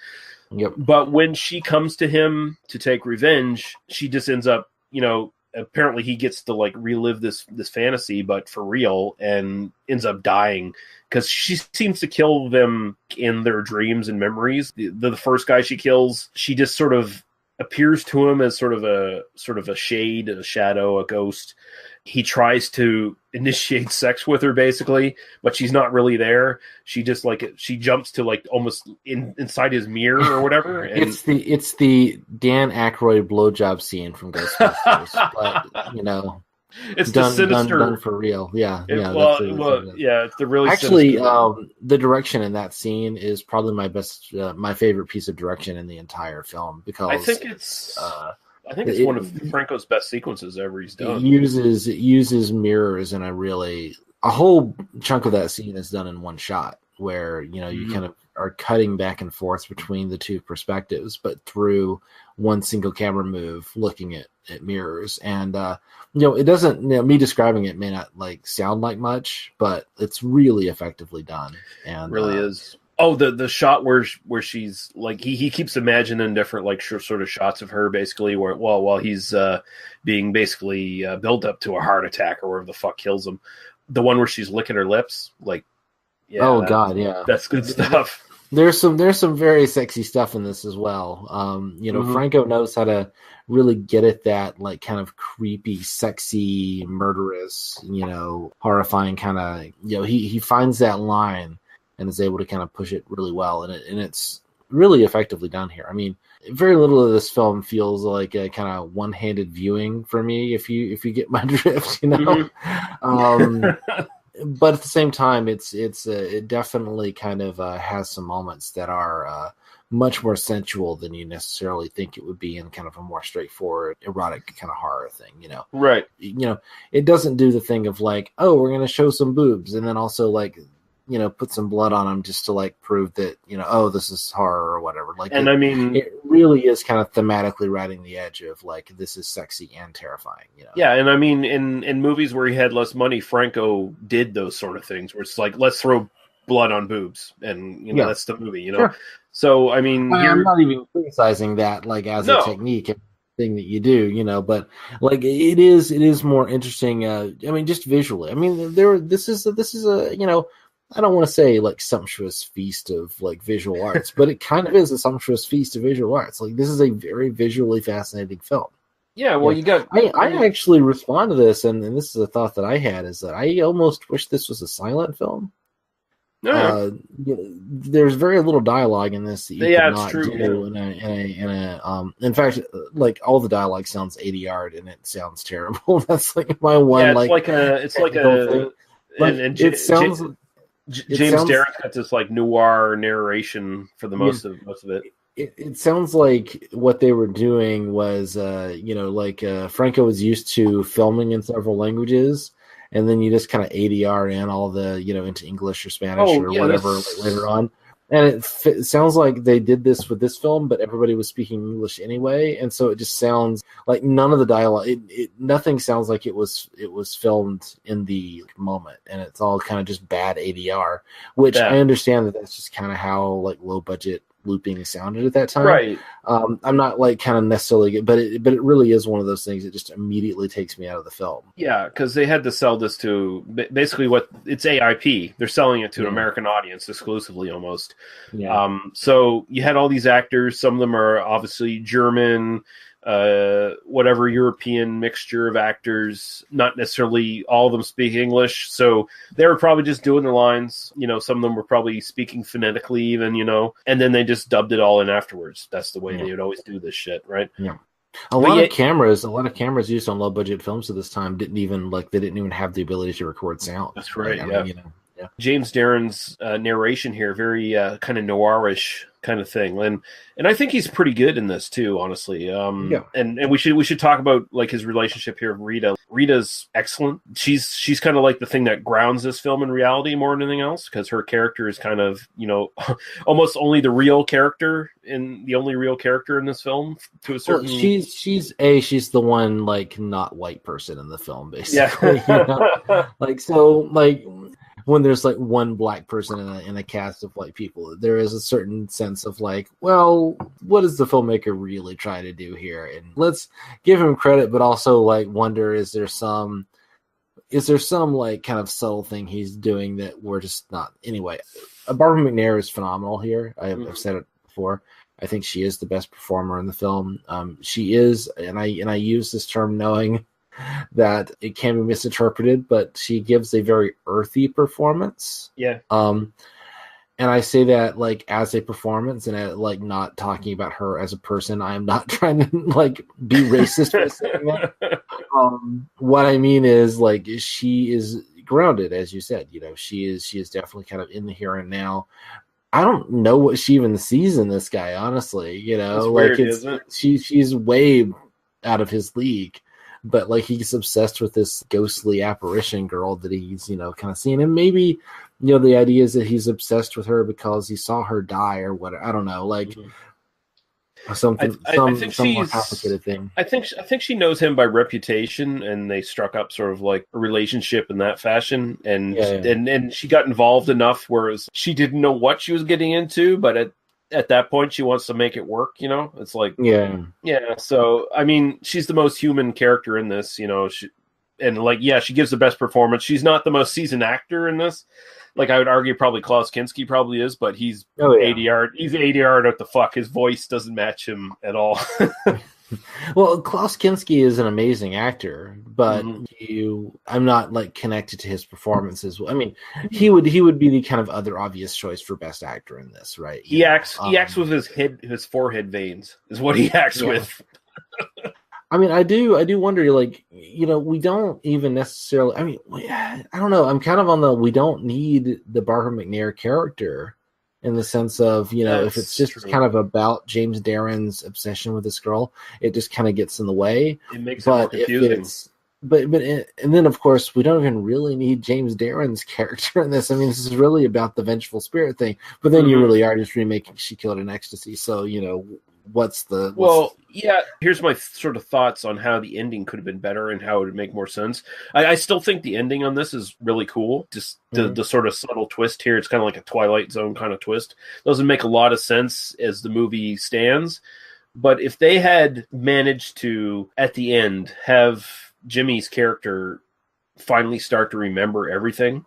Yep. But when she comes to him to take revenge, she just ends up, apparently he gets to like relive this fantasy, but for real, and ends up dying because she seems to kill them in their dreams and memories. The first guy she kills, she just sort of appears to him as sort of a shade, a shadow, a ghost, he tries to initiate sex with her basically, but she's not really there. She just she jumps to almost inside his mirror or whatever. And it's the Dan Aykroyd blowjob scene from Ghostbusters, but it's done, the sinister done for real. Yeah, it's the really actually sinister. The direction in that scene is probably my favorite piece of direction in the entire film, because I think it's one of Franco's best sequences ever he's done. It uses mirrors in a whole chunk of that scene is done in one shot, where you kind of are cutting back and forth between the two perspectives, but through one single camera move, looking at mirrors. And it doesn't, me describing it may not sound like much, but it's really effectively done. And really is. Oh, the shot where she's he keeps imagining different sort of shots of her basically while he's being basically built up to a heart attack or whatever the fuck kills him. The one where she's licking her lips, God, yeah, that's good stuff. There's some very sexy stuff in this as well. Franco knows how to really get at that kind of creepy, sexy, murderous, horrifying kind of. He finds that line and is able to kind of push it really well, and it's really effectively done here. I mean, very little of this film feels like a kind of one-handed viewing for me, if you get my drift, But at the same time, it definitely kind of has some moments that are much more sensual than you necessarily think it would be in kind of a more straightforward erotic kind of horror thing, Right. It doesn't do the thing of we're going to show some boobs and then also put some blood on them just to prove that this is horror or whatever. It really is kind of thematically riding the edge of this is sexy and terrifying. Yeah, and I mean in movies where he had less money, Franco did those sort of things where it's let's throw blood on boobs, and that's the movie. Sure. So I mean, I'm not even criticizing that as a technique thing that you do, but it is more interesting. I mean, just visually. I mean, this is a I don't want to say sumptuous feast of visual arts, but it kind of is a sumptuous feast of visual arts. This is a very visually fascinating film. Yeah, well, I actually respond to this, and this is a thought that I had, is that I almost wish this was a silent film. No. There's very little dialogue in this that you could not true. do in fact, all the dialogue sounds ADR'd and it sounds terrible. That's my one. It sounds. James Darren's got this noir narration for the most of it. It sounds like what they were doing was, Franco was used to filming in several languages, and then you just kind of ADR in all the, into English or Spanish whatever later on. And it sounds like they did this with this film, but everybody was speaking English anyway, and so it just sounds like none of the dialogue. Nothing sounds like it was filmed in the moment, and it's all kind of just bad ADR. Which I understand that's just kind of how low budget looping sounded at that time. Right. I'm not kind of necessarily, but it really is one of those things that just immediately takes me out of the film. Yeah, because they had to sell this to basically it's AIP. They're selling it to an American audience exclusively, almost. Yeah. So you had all these actors. Some of them are obviously German, whatever European mixture of actors. Not necessarily all of them speak English, so they were probably just doing their lines. Some of them were probably speaking phonetically, even. And then they just dubbed it all in afterwards. That's the way they would always do this shit, right? Yeah. A lot of cameras used on low budget films at this time didn't even have the ability to record sound. That's right. Yeah. James Darren's narration here, very kind of noirish kind of thing, and I think he's pretty good in this too, honestly. And we should talk about his relationship here with Rita. Rita's excellent. She's kind of the thing that grounds this film in reality more than anything else, because her character is kind of almost the only real character in this film to a certain. Well, she's the one not white person in the film, basically. Yeah. When there's one black person in a cast of white people, there is a certain sense of well, what is the filmmaker really trying to do here? And let's give him credit, but also wonder, is there some kind of subtle thing he's doing that we're just not? Anyway, Barbara McNair is phenomenal here. I've said it before. I think she is the best performer in the film. She is, and I use this term knowing that it can be misinterpreted, but she gives a very earthy performance. Yeah. And I say that like as a performance, and like not talking about her as a person. I'm not trying to like be racist for saying that. What I mean is like she is grounded, as you said. You know, she is definitely kind of in the here and now. I don't know what she even sees in this guy, honestly. You know, it's like weird, isn't it? she's way out of his league. But like he's obsessed with this ghostly apparition girl that he's, you know, kind of seeing. And maybe, you know, the idea is that he's obsessed with her because he saw her die or whatever. I don't know, like something, some more complicated thing. I think she knows him by reputation, and they struck up sort of like a relationship in that fashion. And and she got involved enough, whereas she didn't know what she was getting into, but at that point, she wants to make it work, you know? It's like... Yeah. So, I mean, she's the most human character in this, you know? She gives the best performance. She's not the most seasoned actor in this. Like, I would argue probably Klaus Kinski probably is, but he's 80 yard. He's 80 yard at the fuck. His voice doesn't match him at all. Well, Klaus Kinski is an amazing actor, but I'm not like connected to his performances. I mean, he would be the kind of other obvious choice for best actor in this, right? He acts with his forehead veins is what he acts with. I mean, I do wonder, like, you know, we don't even necessarily. I mean, I don't know. I'm kind of on the we don't need the Barbara McNair character. In the sense of, you know, if it's just kind of about James Darren's obsession with this girl, it just kind of gets in the way. It makes it more confusing. And then, of course, we don't even really need James Darren's character in this. I mean, this is really about the vengeful spirit thing. But then you really are just remaking She Killed in Ecstasy. So, you know, here's my sort of thoughts on how the ending could have been better and how it would make more sense. I still think the ending on this is really cool. Just the sort of subtle twist here. It's kind of like a Twilight Zone kind of twist. Doesn't make a lot of sense as the movie stands. But if they had managed to, at the end, have Jimmy's character finally start to remember everything,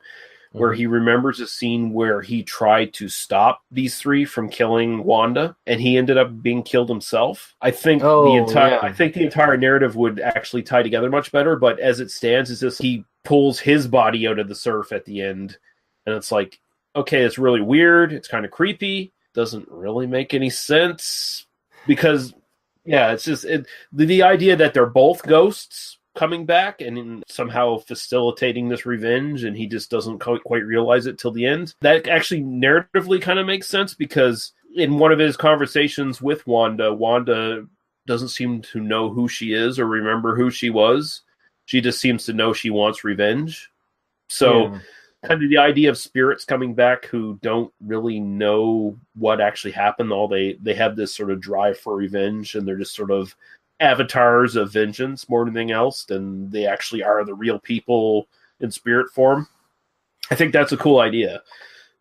where he remembers a scene where he tried to stop these three from killing Wanda, and he ended up being killed himself. I think the entire narrative would actually tie together much better. But as it stands, is this he pulls his body out of the surf at the end, and it's like, okay, it's really weird. It's kind of creepy. Doesn't really make any sense because, it's just the idea that they're both ghosts coming back and somehow facilitating this revenge, and he just doesn't quite realize it till the end. That actually narratively kind of makes sense because in one of his conversations with Wanda doesn't seem to know who she is or remember who she was. She just seems to know she wants revenge. So kind of the idea of spirits coming back who don't really know what actually happened. They have this sort of drive for revenge, and they're just sort of avatars of vengeance more than anything else, than they actually are the real people in spirit form. I think that's a cool idea,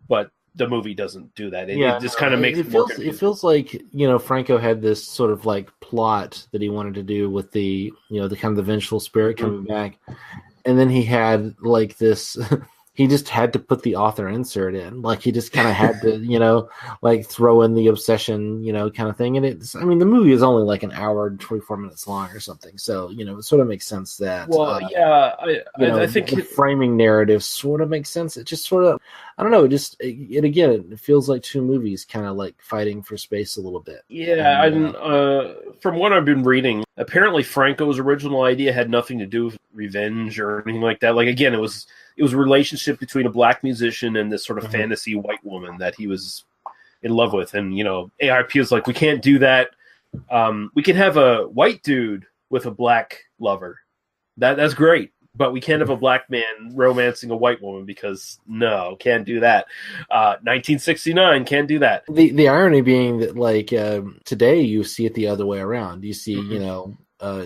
but the movie doesn't do that. It just kind of makes it feels like, you know, Franco had this sort of like plot that he wanted to do with the, you know, the kind of the vengeful spirit coming back, and then he had like this he just had to put the author insert in. Like, he just kind of had to, you know, like throw in the obsession, you know, kind of thing. And it's, I mean, the movie is only like an hour and 24 minutes long or something. So, you know, it sort of makes sense that, I think the framing narrative sort of makes sense. It just sort of, I don't know, it feels like two movies kind of like fighting for space a little bit. Yeah, from what I've been reading, apparently Franco's original idea had nothing to do with revenge or anything like that. Like, again, it was a relationship between a black musician and this sort of fantasy white woman that he was in love with. And, you know, AIP was like, we can't do that. We can have a white dude with a black lover. That's great. But we can't have a black man romancing a white woman because, no, can't do that. 1969, can't do that. The irony being that, like, today you see it the other way around. You see, you know,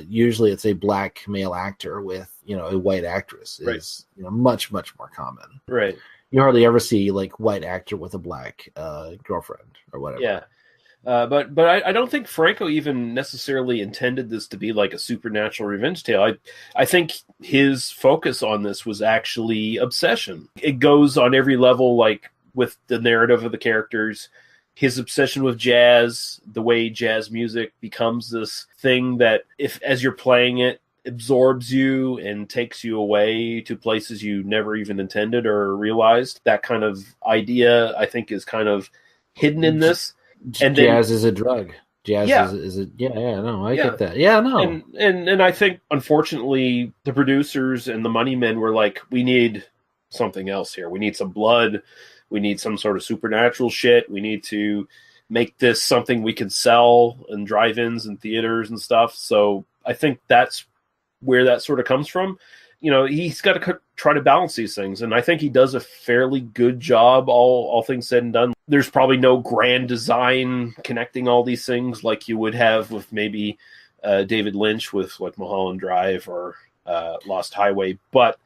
usually it's a black male actor with, you know, a white actress is, you know, much, much more common. Right. You hardly ever see, like, white actor with a black girlfriend or whatever. Yeah. But I don't think Franco even necessarily intended this to be like a supernatural revenge tale. I think his focus on this was actually obsession. It goes on every level, like with the narrative of the characters, his obsession with jazz, the way jazz music becomes this thing that if as you're playing it, absorbs you and takes you away to places you never even intended or realized. That kind of idea, I think, is kind of hidden in this. And jazz is a drug. Jazz is a I get that. Yeah, no. And I think, unfortunately, the producers and the money men were like, we need something else here. We need some blood. We need some sort of supernatural shit. We need to make this something we can sell in drive-ins and theaters and stuff. So I think that's where that sort of comes from. You know, he's got to try to balance these things, and I think he does a fairly good job, all things said and done. There's probably no grand design connecting all these things like you would have with maybe David Lynch with like Mulholland Drive or Lost Highway, but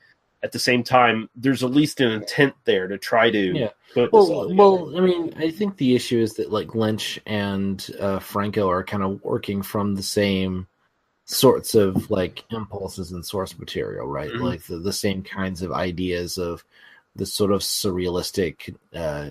at the same time, there's at least an intent there to try to put this all together. Well, I mean, I think the issue is that like Lynch and Franco are kind of working from the same sorts of like impulses and source material, right? Mm-hmm. Like the same kinds of ideas of the sort of surrealistic,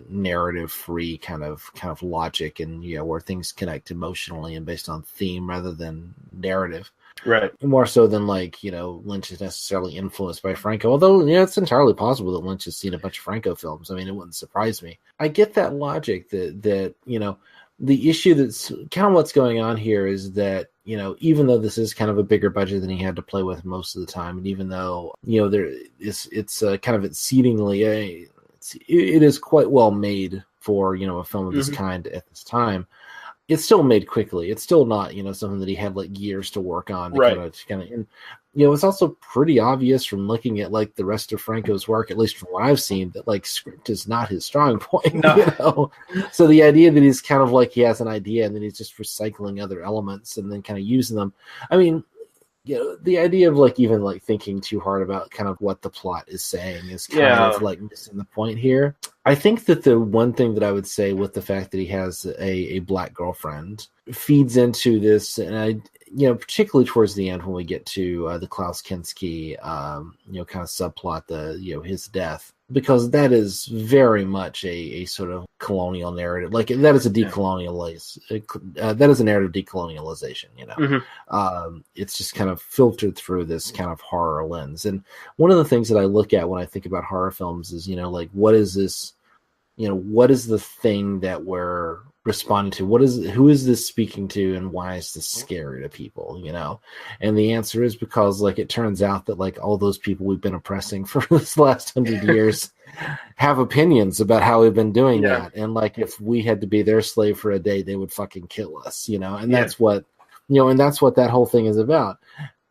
narrative-free kind of logic, and where things connect emotionally and based on theme rather than narrative. Right. More so than like, Lynch is necessarily influenced by Franco. Although, it's entirely possible that Lynch has seen a bunch of Franco films. I mean, it wouldn't surprise me. I get that logic that the issue that's kind of what's going on here is that, even though this is kind of a bigger budget than he had to play with most of the time, and even though, it's kind of exceedingly, it is quite well made for, a film of this kind at this time. It's still made quickly. It's still not, something that he had like years to work on. Right. And, it's also pretty obvious from looking at like the rest of Franco's work, at least from what I've seen, that like script is not his strong point. No. So the idea that he's kind of like he has an idea and then he's just recycling other elements and then kind of using them. I mean, the idea of like even like thinking too hard about kind of what the plot is saying is kind of like missing the point here. I think that the one thing that I would say with the fact that he has a black girlfriend feeds into this, and I, particularly towards the end when we get to the Klaus Kinski, kind of subplot, his death, because that is very much a sort of colonial narrative. Like that is a that is a narrative decolonialization. It's just kind of filtered through this kind of horror lens. And one of the things that I look at when I think about horror films is, like what is this? What is the thing that we're responding to? Who is this speaking to, and why is this scary to people? And the answer is because like it turns out that like all those people we've been oppressing for this last 100 years have opinions about how we've been doing that, and like if we had to be their slave for a day, they would fucking kill us, and that's what and that's what that whole thing is about.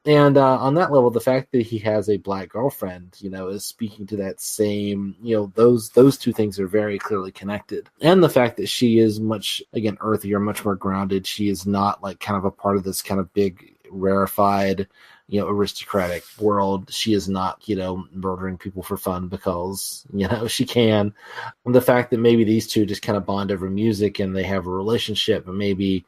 And on that level, the fact that he has a black girlfriend, is speaking to that same, those two things are very clearly connected. And the fact that she is much, again, earthier, much more grounded. She is not like kind of a part of this kind of big, rarefied, aristocratic world. She is not, murdering people for fun because, she can. And the fact that maybe these two just kind of bond over music and they have a relationship, and maybe,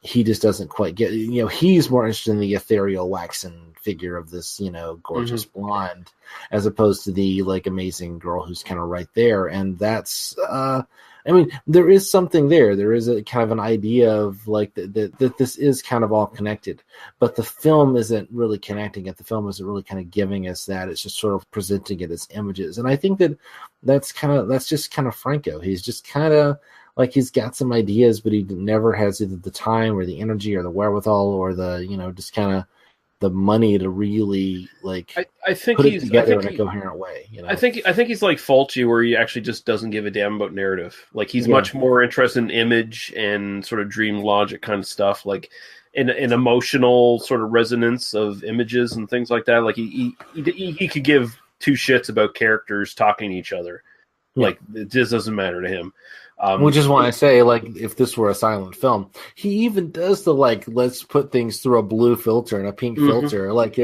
he just doesn't quite get, he's more interested in the ethereal waxen figure of this, gorgeous blonde, as opposed to the like amazing girl who's kind of right there. And that's, I mean, there is something there. There is a kind of an idea of like that this is kind of all connected, but the film isn't really connecting it. The film isn't really kind of giving us that. It's just sort of presenting it as images. And I think that's just kind of Franco. He's just kind of, like he's got some ideas, but he never has either the time or the energy or the wherewithal or the, just kind of the money to really like I think put he's it together in a coherent way. I think he's like Fulci, where he actually just doesn't give a damn about narrative. Like he's much more interested in image and sort of dream logic kind of stuff, like an emotional sort of resonance of images and things like that. Like he could give two shits about characters talking to each other. Like it just doesn't matter to him. Which is why I say, like, if this were a silent film, he even does the, like, let's put things through a blue filter and a pink filter. Like,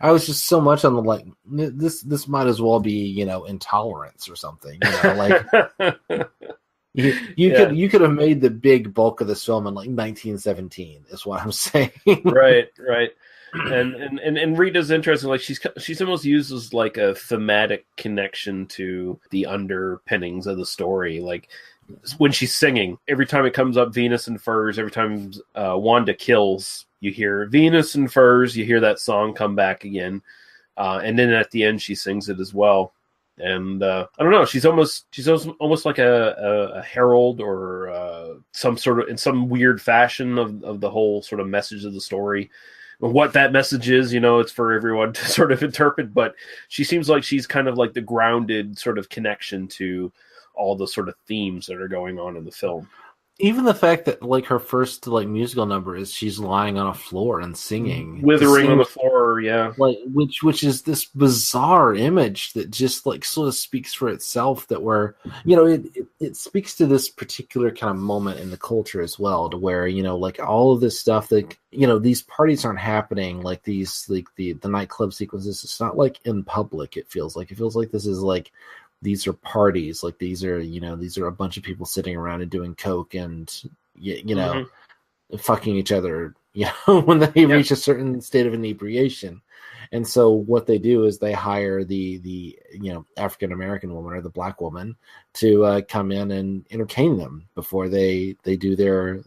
I was just so much on the, like, this might as well be, intolerance or something. Like, you could have made the big bulk of this film in, like, 1917, is what I'm saying. Right. And Rita's interesting. Like she's almost uses like a thematic connection to the underpinnings of the story. Like when she's singing, every time it comes up Venus in Furs, every time Wanda kills, you hear Venus in Furs, you hear that song come back again. And then at the end, she sings it as well. And I don't know, she's almost like a herald or some sort of, in some weird fashion of the whole sort of message of the story. What that message is, it's for everyone to sort of interpret, but she seems like she's kind of like the grounded sort of connection to all the sort of themes that are going on in the film. Even the fact that like her first like musical number is she's lying on a floor and singing, withering on the floor, like which is this bizarre image that just like sort of speaks for itself. That where it speaks to this particular kind of moment in the culture as well, to where like all of this stuff that these parties aren't happening like these like the nightclub sequences. It's not like in public. It feels like this is like. These are parties, like these are a bunch of people sitting around and doing coke and fucking each other, when they reach a certain state of inebriation. And so what they do is they hire the African American woman or the black woman to come in and entertain them before they do their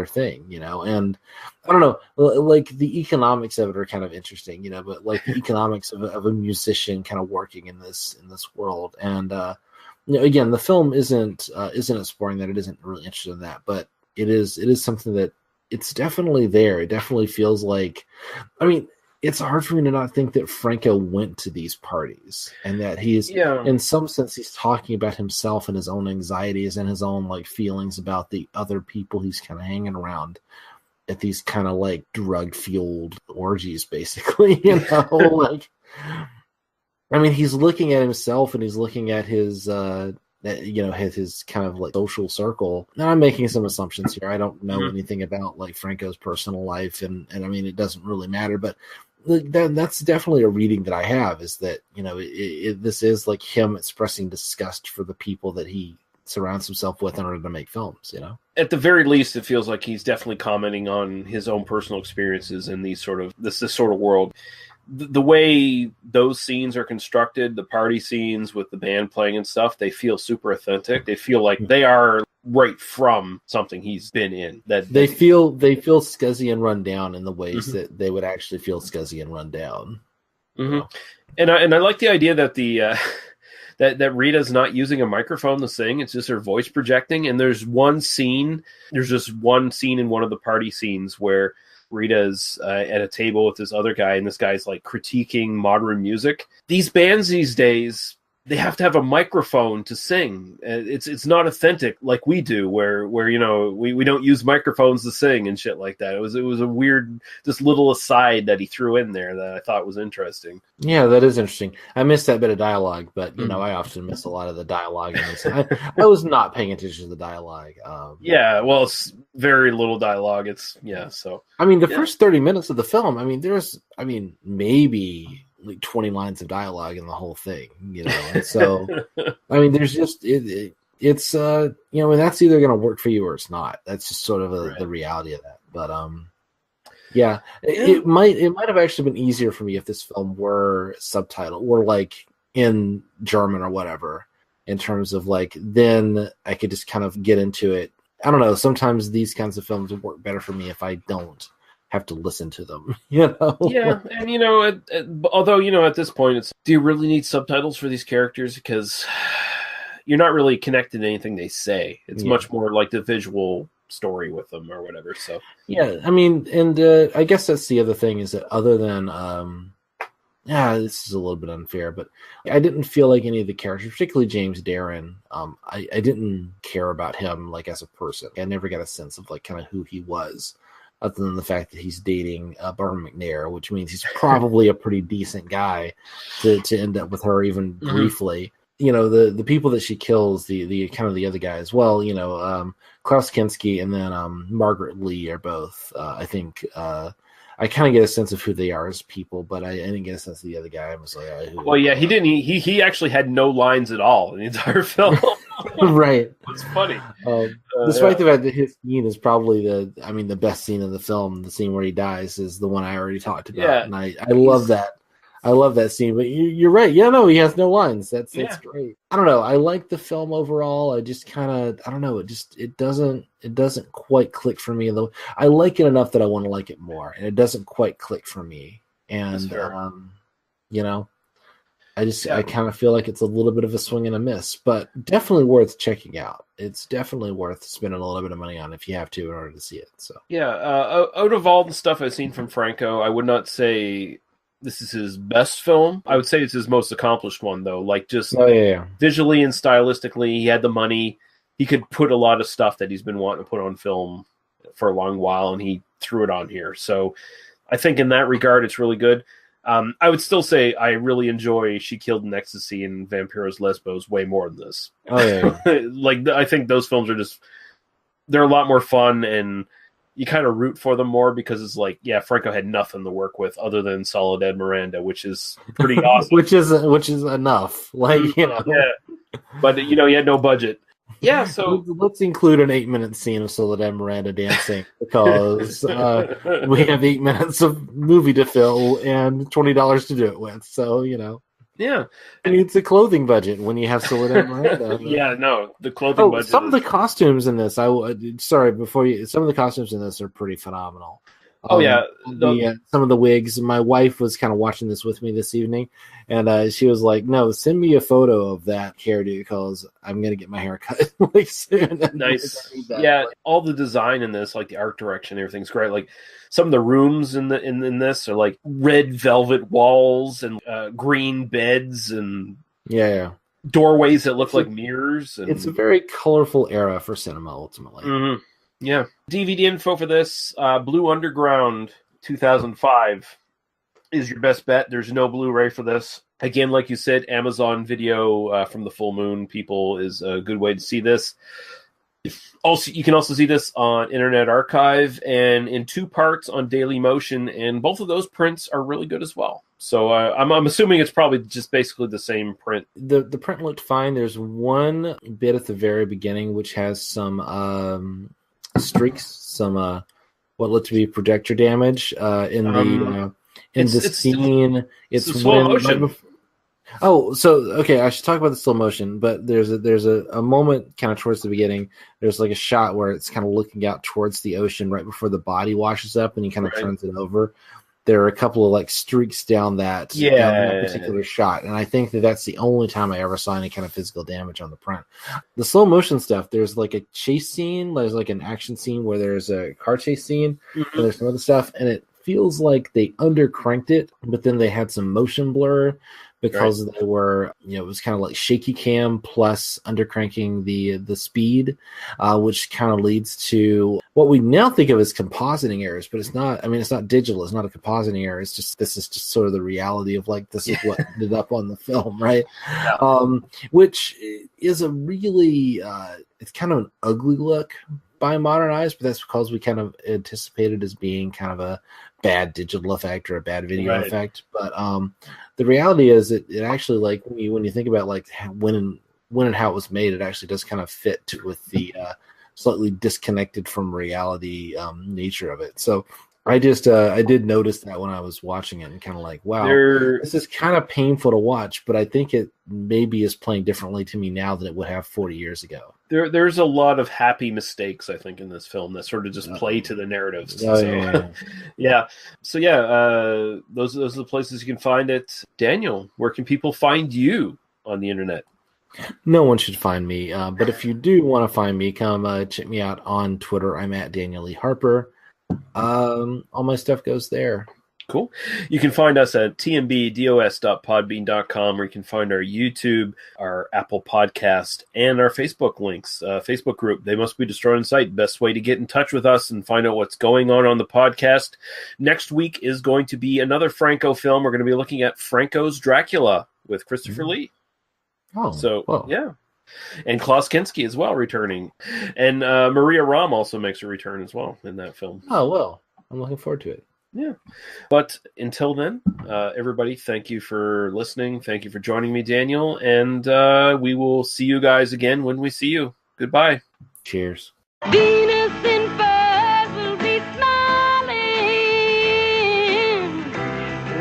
thing, And I don't know, like the economics of it are kind of interesting, but like the economics of a musician kind of working in this world. And again, the film isn't exploring that. It isn't really interested in that, but it is something that it's definitely there. It definitely feels like, it's hard for me to not think that Franco went to these parties and that he's, in some sense, he's talking about himself and his own anxieties and his own like feelings about the other people he's kind of hanging around at these kind of like drug-fueled orgies, basically. Like, he's looking at himself and he's looking at his, his kind of like social circle. Now I'm making some assumptions here. I don't know anything about like Franco's personal life, and it doesn't really matter, but that's definitely a reading that I have, is that this is like him expressing disgust for the people that he surrounds himself with in order to make films. At the very least, it feels like he's definitely commenting on his own personal experiences in these sort of this sort of world. The way those scenes are constructed, the party scenes with the band playing and stuff, they feel super authentic. They feel like they are right from something he's been in. That they feel scuzzy and run down in the ways that they would actually feel scuzzy and run down. Mm-hmm. And I like the idea that the that Rita's not using a microphone to sing; it's just her voice projecting. And there's just one scene in one of the party scenes where Rita's at a table with this other guy, and this guy's like critiquing modern music. These bands these days, they have to have a microphone to sing. It's not authentic like we do, where we don't use microphones to sing and shit like that. It was a weird, this little aside that he threw in there that I thought was interesting. Yeah, that is interesting. I missed that bit of dialogue, but I often miss a lot of the dialogue. I was not paying attention to the dialogue. Well, it's very little dialogue. So the first 30 minutes of the film, there's maybe like 20 lines of dialogue in the whole thing, and so there's just it's that's either going to work for you or it's not. That's just sort of the reality of that. But it might have actually been easier for me if this film were subtitled or like in German or whatever, in terms of like, then I could just kind of get into it. I don't know, sometimes these kinds of films would work better for me if I don't have to listen to them, Yeah, and although at this point, it's, do you really need subtitles for these characters? Because you're not really connected to anything they say. It's much more like the visual story with them or whatever. So I guess that's the other thing, is that other than this is a little bit unfair, but I didn't feel like any of the characters, particularly James Darren, I didn't care about him like as a person. I never got a sense of like kind of who he was, other than the fact that he's dating Barbara McNair, which means he's probably a pretty decent guy to end up with her even briefly. The people that she kills, the kind of the other guy as well, Klaus Kinski and then Margaret Lee are both, I think, I kind of get a sense of who they are as people, but I didn't get a sense of the other guy. I was like, he didn't. He actually had no lines at all in the entire film. Right. It's funny. Despite the fact that his scene is probably the best scene in the film, the scene where he dies is the one I already talked about. Yeah. And I love that. I love that scene, but you're right. Yeah, no, he has no lines. That's great. I don't know. I like the film overall. I just kind of, I don't know. It doesn't quite click for me. Though I like it enough that I want to like it more, and it doesn't quite click for me. And you know, I kind of feel like it's a little bit of a swing and a miss, but definitely worth checking out. It's definitely worth spending a little bit of money on if you have to in order to see it. So out of all the stuff I've seen from Franco, I would not say this is his best film. I would say it's his most accomplished one, though. Like, just visually and stylistically, he had the money. He could put a lot of stuff that he's been wanting to put on film for a long while, and he threw it on here. So I think in that regard, it's really good. I would still say I really enjoy She Killed in Ecstasy and Vampiros Lesbos way more than this. Like, I think those films are they're a lot more fun, and you kind of root for them more because it's like, Franco had nothing to work with other than Soledad Miranda, which is pretty awesome. which is enough. Like, but he had no budget. Yeah, so let's include an 8-minute scene of Soledad Miranda dancing because we have 8 minutes of movie to fill and $20 to do it with. So, and it's a clothing budget when you have Soledad Miranda. The clothing budget. Some of the costumes in this, some of the costumes in this are pretty phenomenal. Some of the wigs. My wife was kind of watching this with me this evening, and she was like, "No, send me a photo of that hairdo because I'm gonna get my hair cut soon." Nice. All the design in this, like the art direction, everything's great. Like some of the rooms in this are like red velvet walls and green beds and doorways that look like mirrors. And... It's a very colorful era for cinema, ultimately. Mm-hmm. Yeah. DVD info for this, Blue Underground 2005 is your best bet. There's no Blu-ray for this. Again, like you said, Amazon Video from the Full Moon people is a good way to see this. Also, you can also see this on Internet Archive and in 2 parts on Daily Motion, and both of those prints are really good as well. So I'm assuming it's probably just basically the same print. The print looked fine. There's one bit at the very beginning which has some streaks, some what looked to be projector damage in the scene. It's slow motion. I should talk about the slow motion, but there's a moment kind of towards the beginning. There's like a shot where it's kind of looking out towards the ocean right before the body washes up, and he kind of turns it over. There are a couple of like streaks down that particular shot, and I think that's the only time I ever saw any kind of physical damage on the print. The slow motion stuff, there's like a chase scene, there's like an action scene where there's a car chase scene, and there's some other stuff, and it feels like they undercranked it, but then they had some motion blur because they were, it was kind of like shaky cam plus undercranking the speed, which kind of leads to what we now think of as compositing errors, but it's not. I mean, it's not digital. It's not a compositing error. It's just this is just sort of the reality of like this is what ended up on the film, right? Which is a really it's kind of an ugly look by modern eyes, but that's because we kind of anticipated as being kind of a bad digital effect or a bad video effect. But the reality is it actually, like when you think about like when and how it was made, it actually does kind of fit with the slightly disconnected from reality nature of it. So I did notice that when I was watching it and kind of like, wow, this is kind of painful to watch, but I think it maybe is playing differently to me now than it would have 40 years ago. There's a lot of happy mistakes, I think, in this film that sort of just play to the narrative. Those are the places you can find it. Daniel, where can people find you on the internet? No one should find me, but if you do want to find me, come check me out on Twitter. I'm at Daniel E. Harper. All my stuff goes there. Cool. You can find us at tmbdos.podbean.com, where you can find our YouTube, our Apple Podcast, and our Facebook links. Facebook group, They Must Be Destroyed in Sight. Best way to get in touch with us and find out what's going on the podcast. Next week is going to be another Franco film. We're going to be looking at Franco's Dracula with Christopher Lee. Yeah. And Klaus Kinski as well returning. And Maria Ram also makes a return as well in that film. Oh, well, I'm looking forward to it. Yeah. But until then, everybody, thank you for listening. Thank you for joining me, Daniel. And we will see you guys again when we see you. Goodbye. Cheers. Venus in furs will be smiling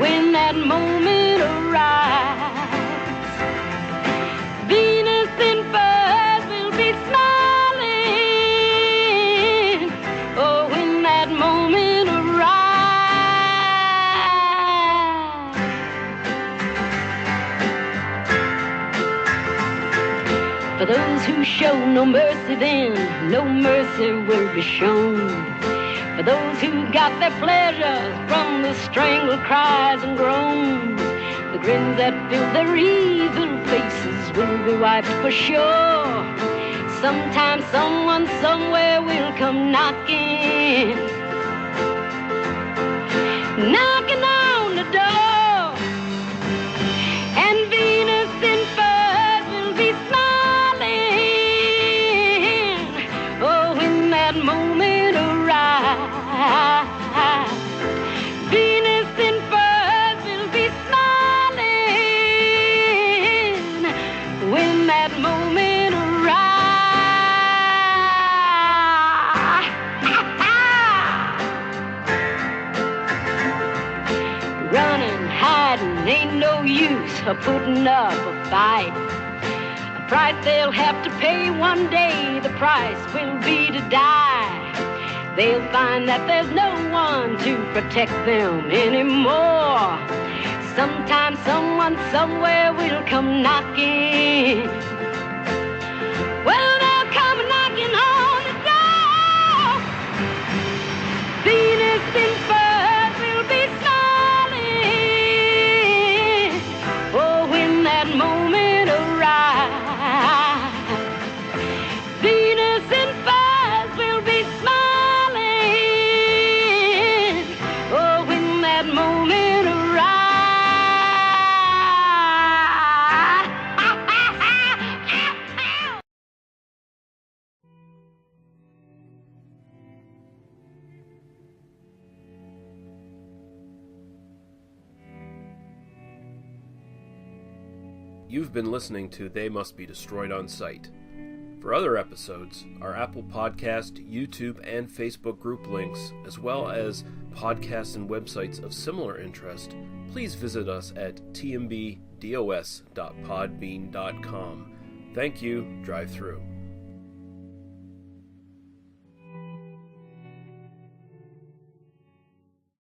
when that moment who show no mercy then, no mercy will be shown. For those who got their pleasures from the strangled cries and groans, the grins that fill their evil faces will be wiped for sure. Sometime someone somewhere will come knocking, knocking on the door, and Venus in furs will be smiling. Oh, when that moment arrives, Venus in furs will be smiling. When that moment arrives, running, hiding, ain't no use of putting up a fight. A price they'll have to pay one day, the price will be to die. They'll find that there's no one to protect them anymore. Sometime someone somewhere will come knocking. Well, they'll come knocking on the door. Venus in furs will be smiling. Oh, when that moment arrives, Venus in furs will be smiling. Oh, when that moment arrives. You've been listening to They Must Be Destroyed on Sight. For other episodes, our Apple Podcast, YouTube, and Facebook group links, as well as podcasts and websites of similar interest, please visit us at tmbdos.podbean.com. Thank you. Drive through.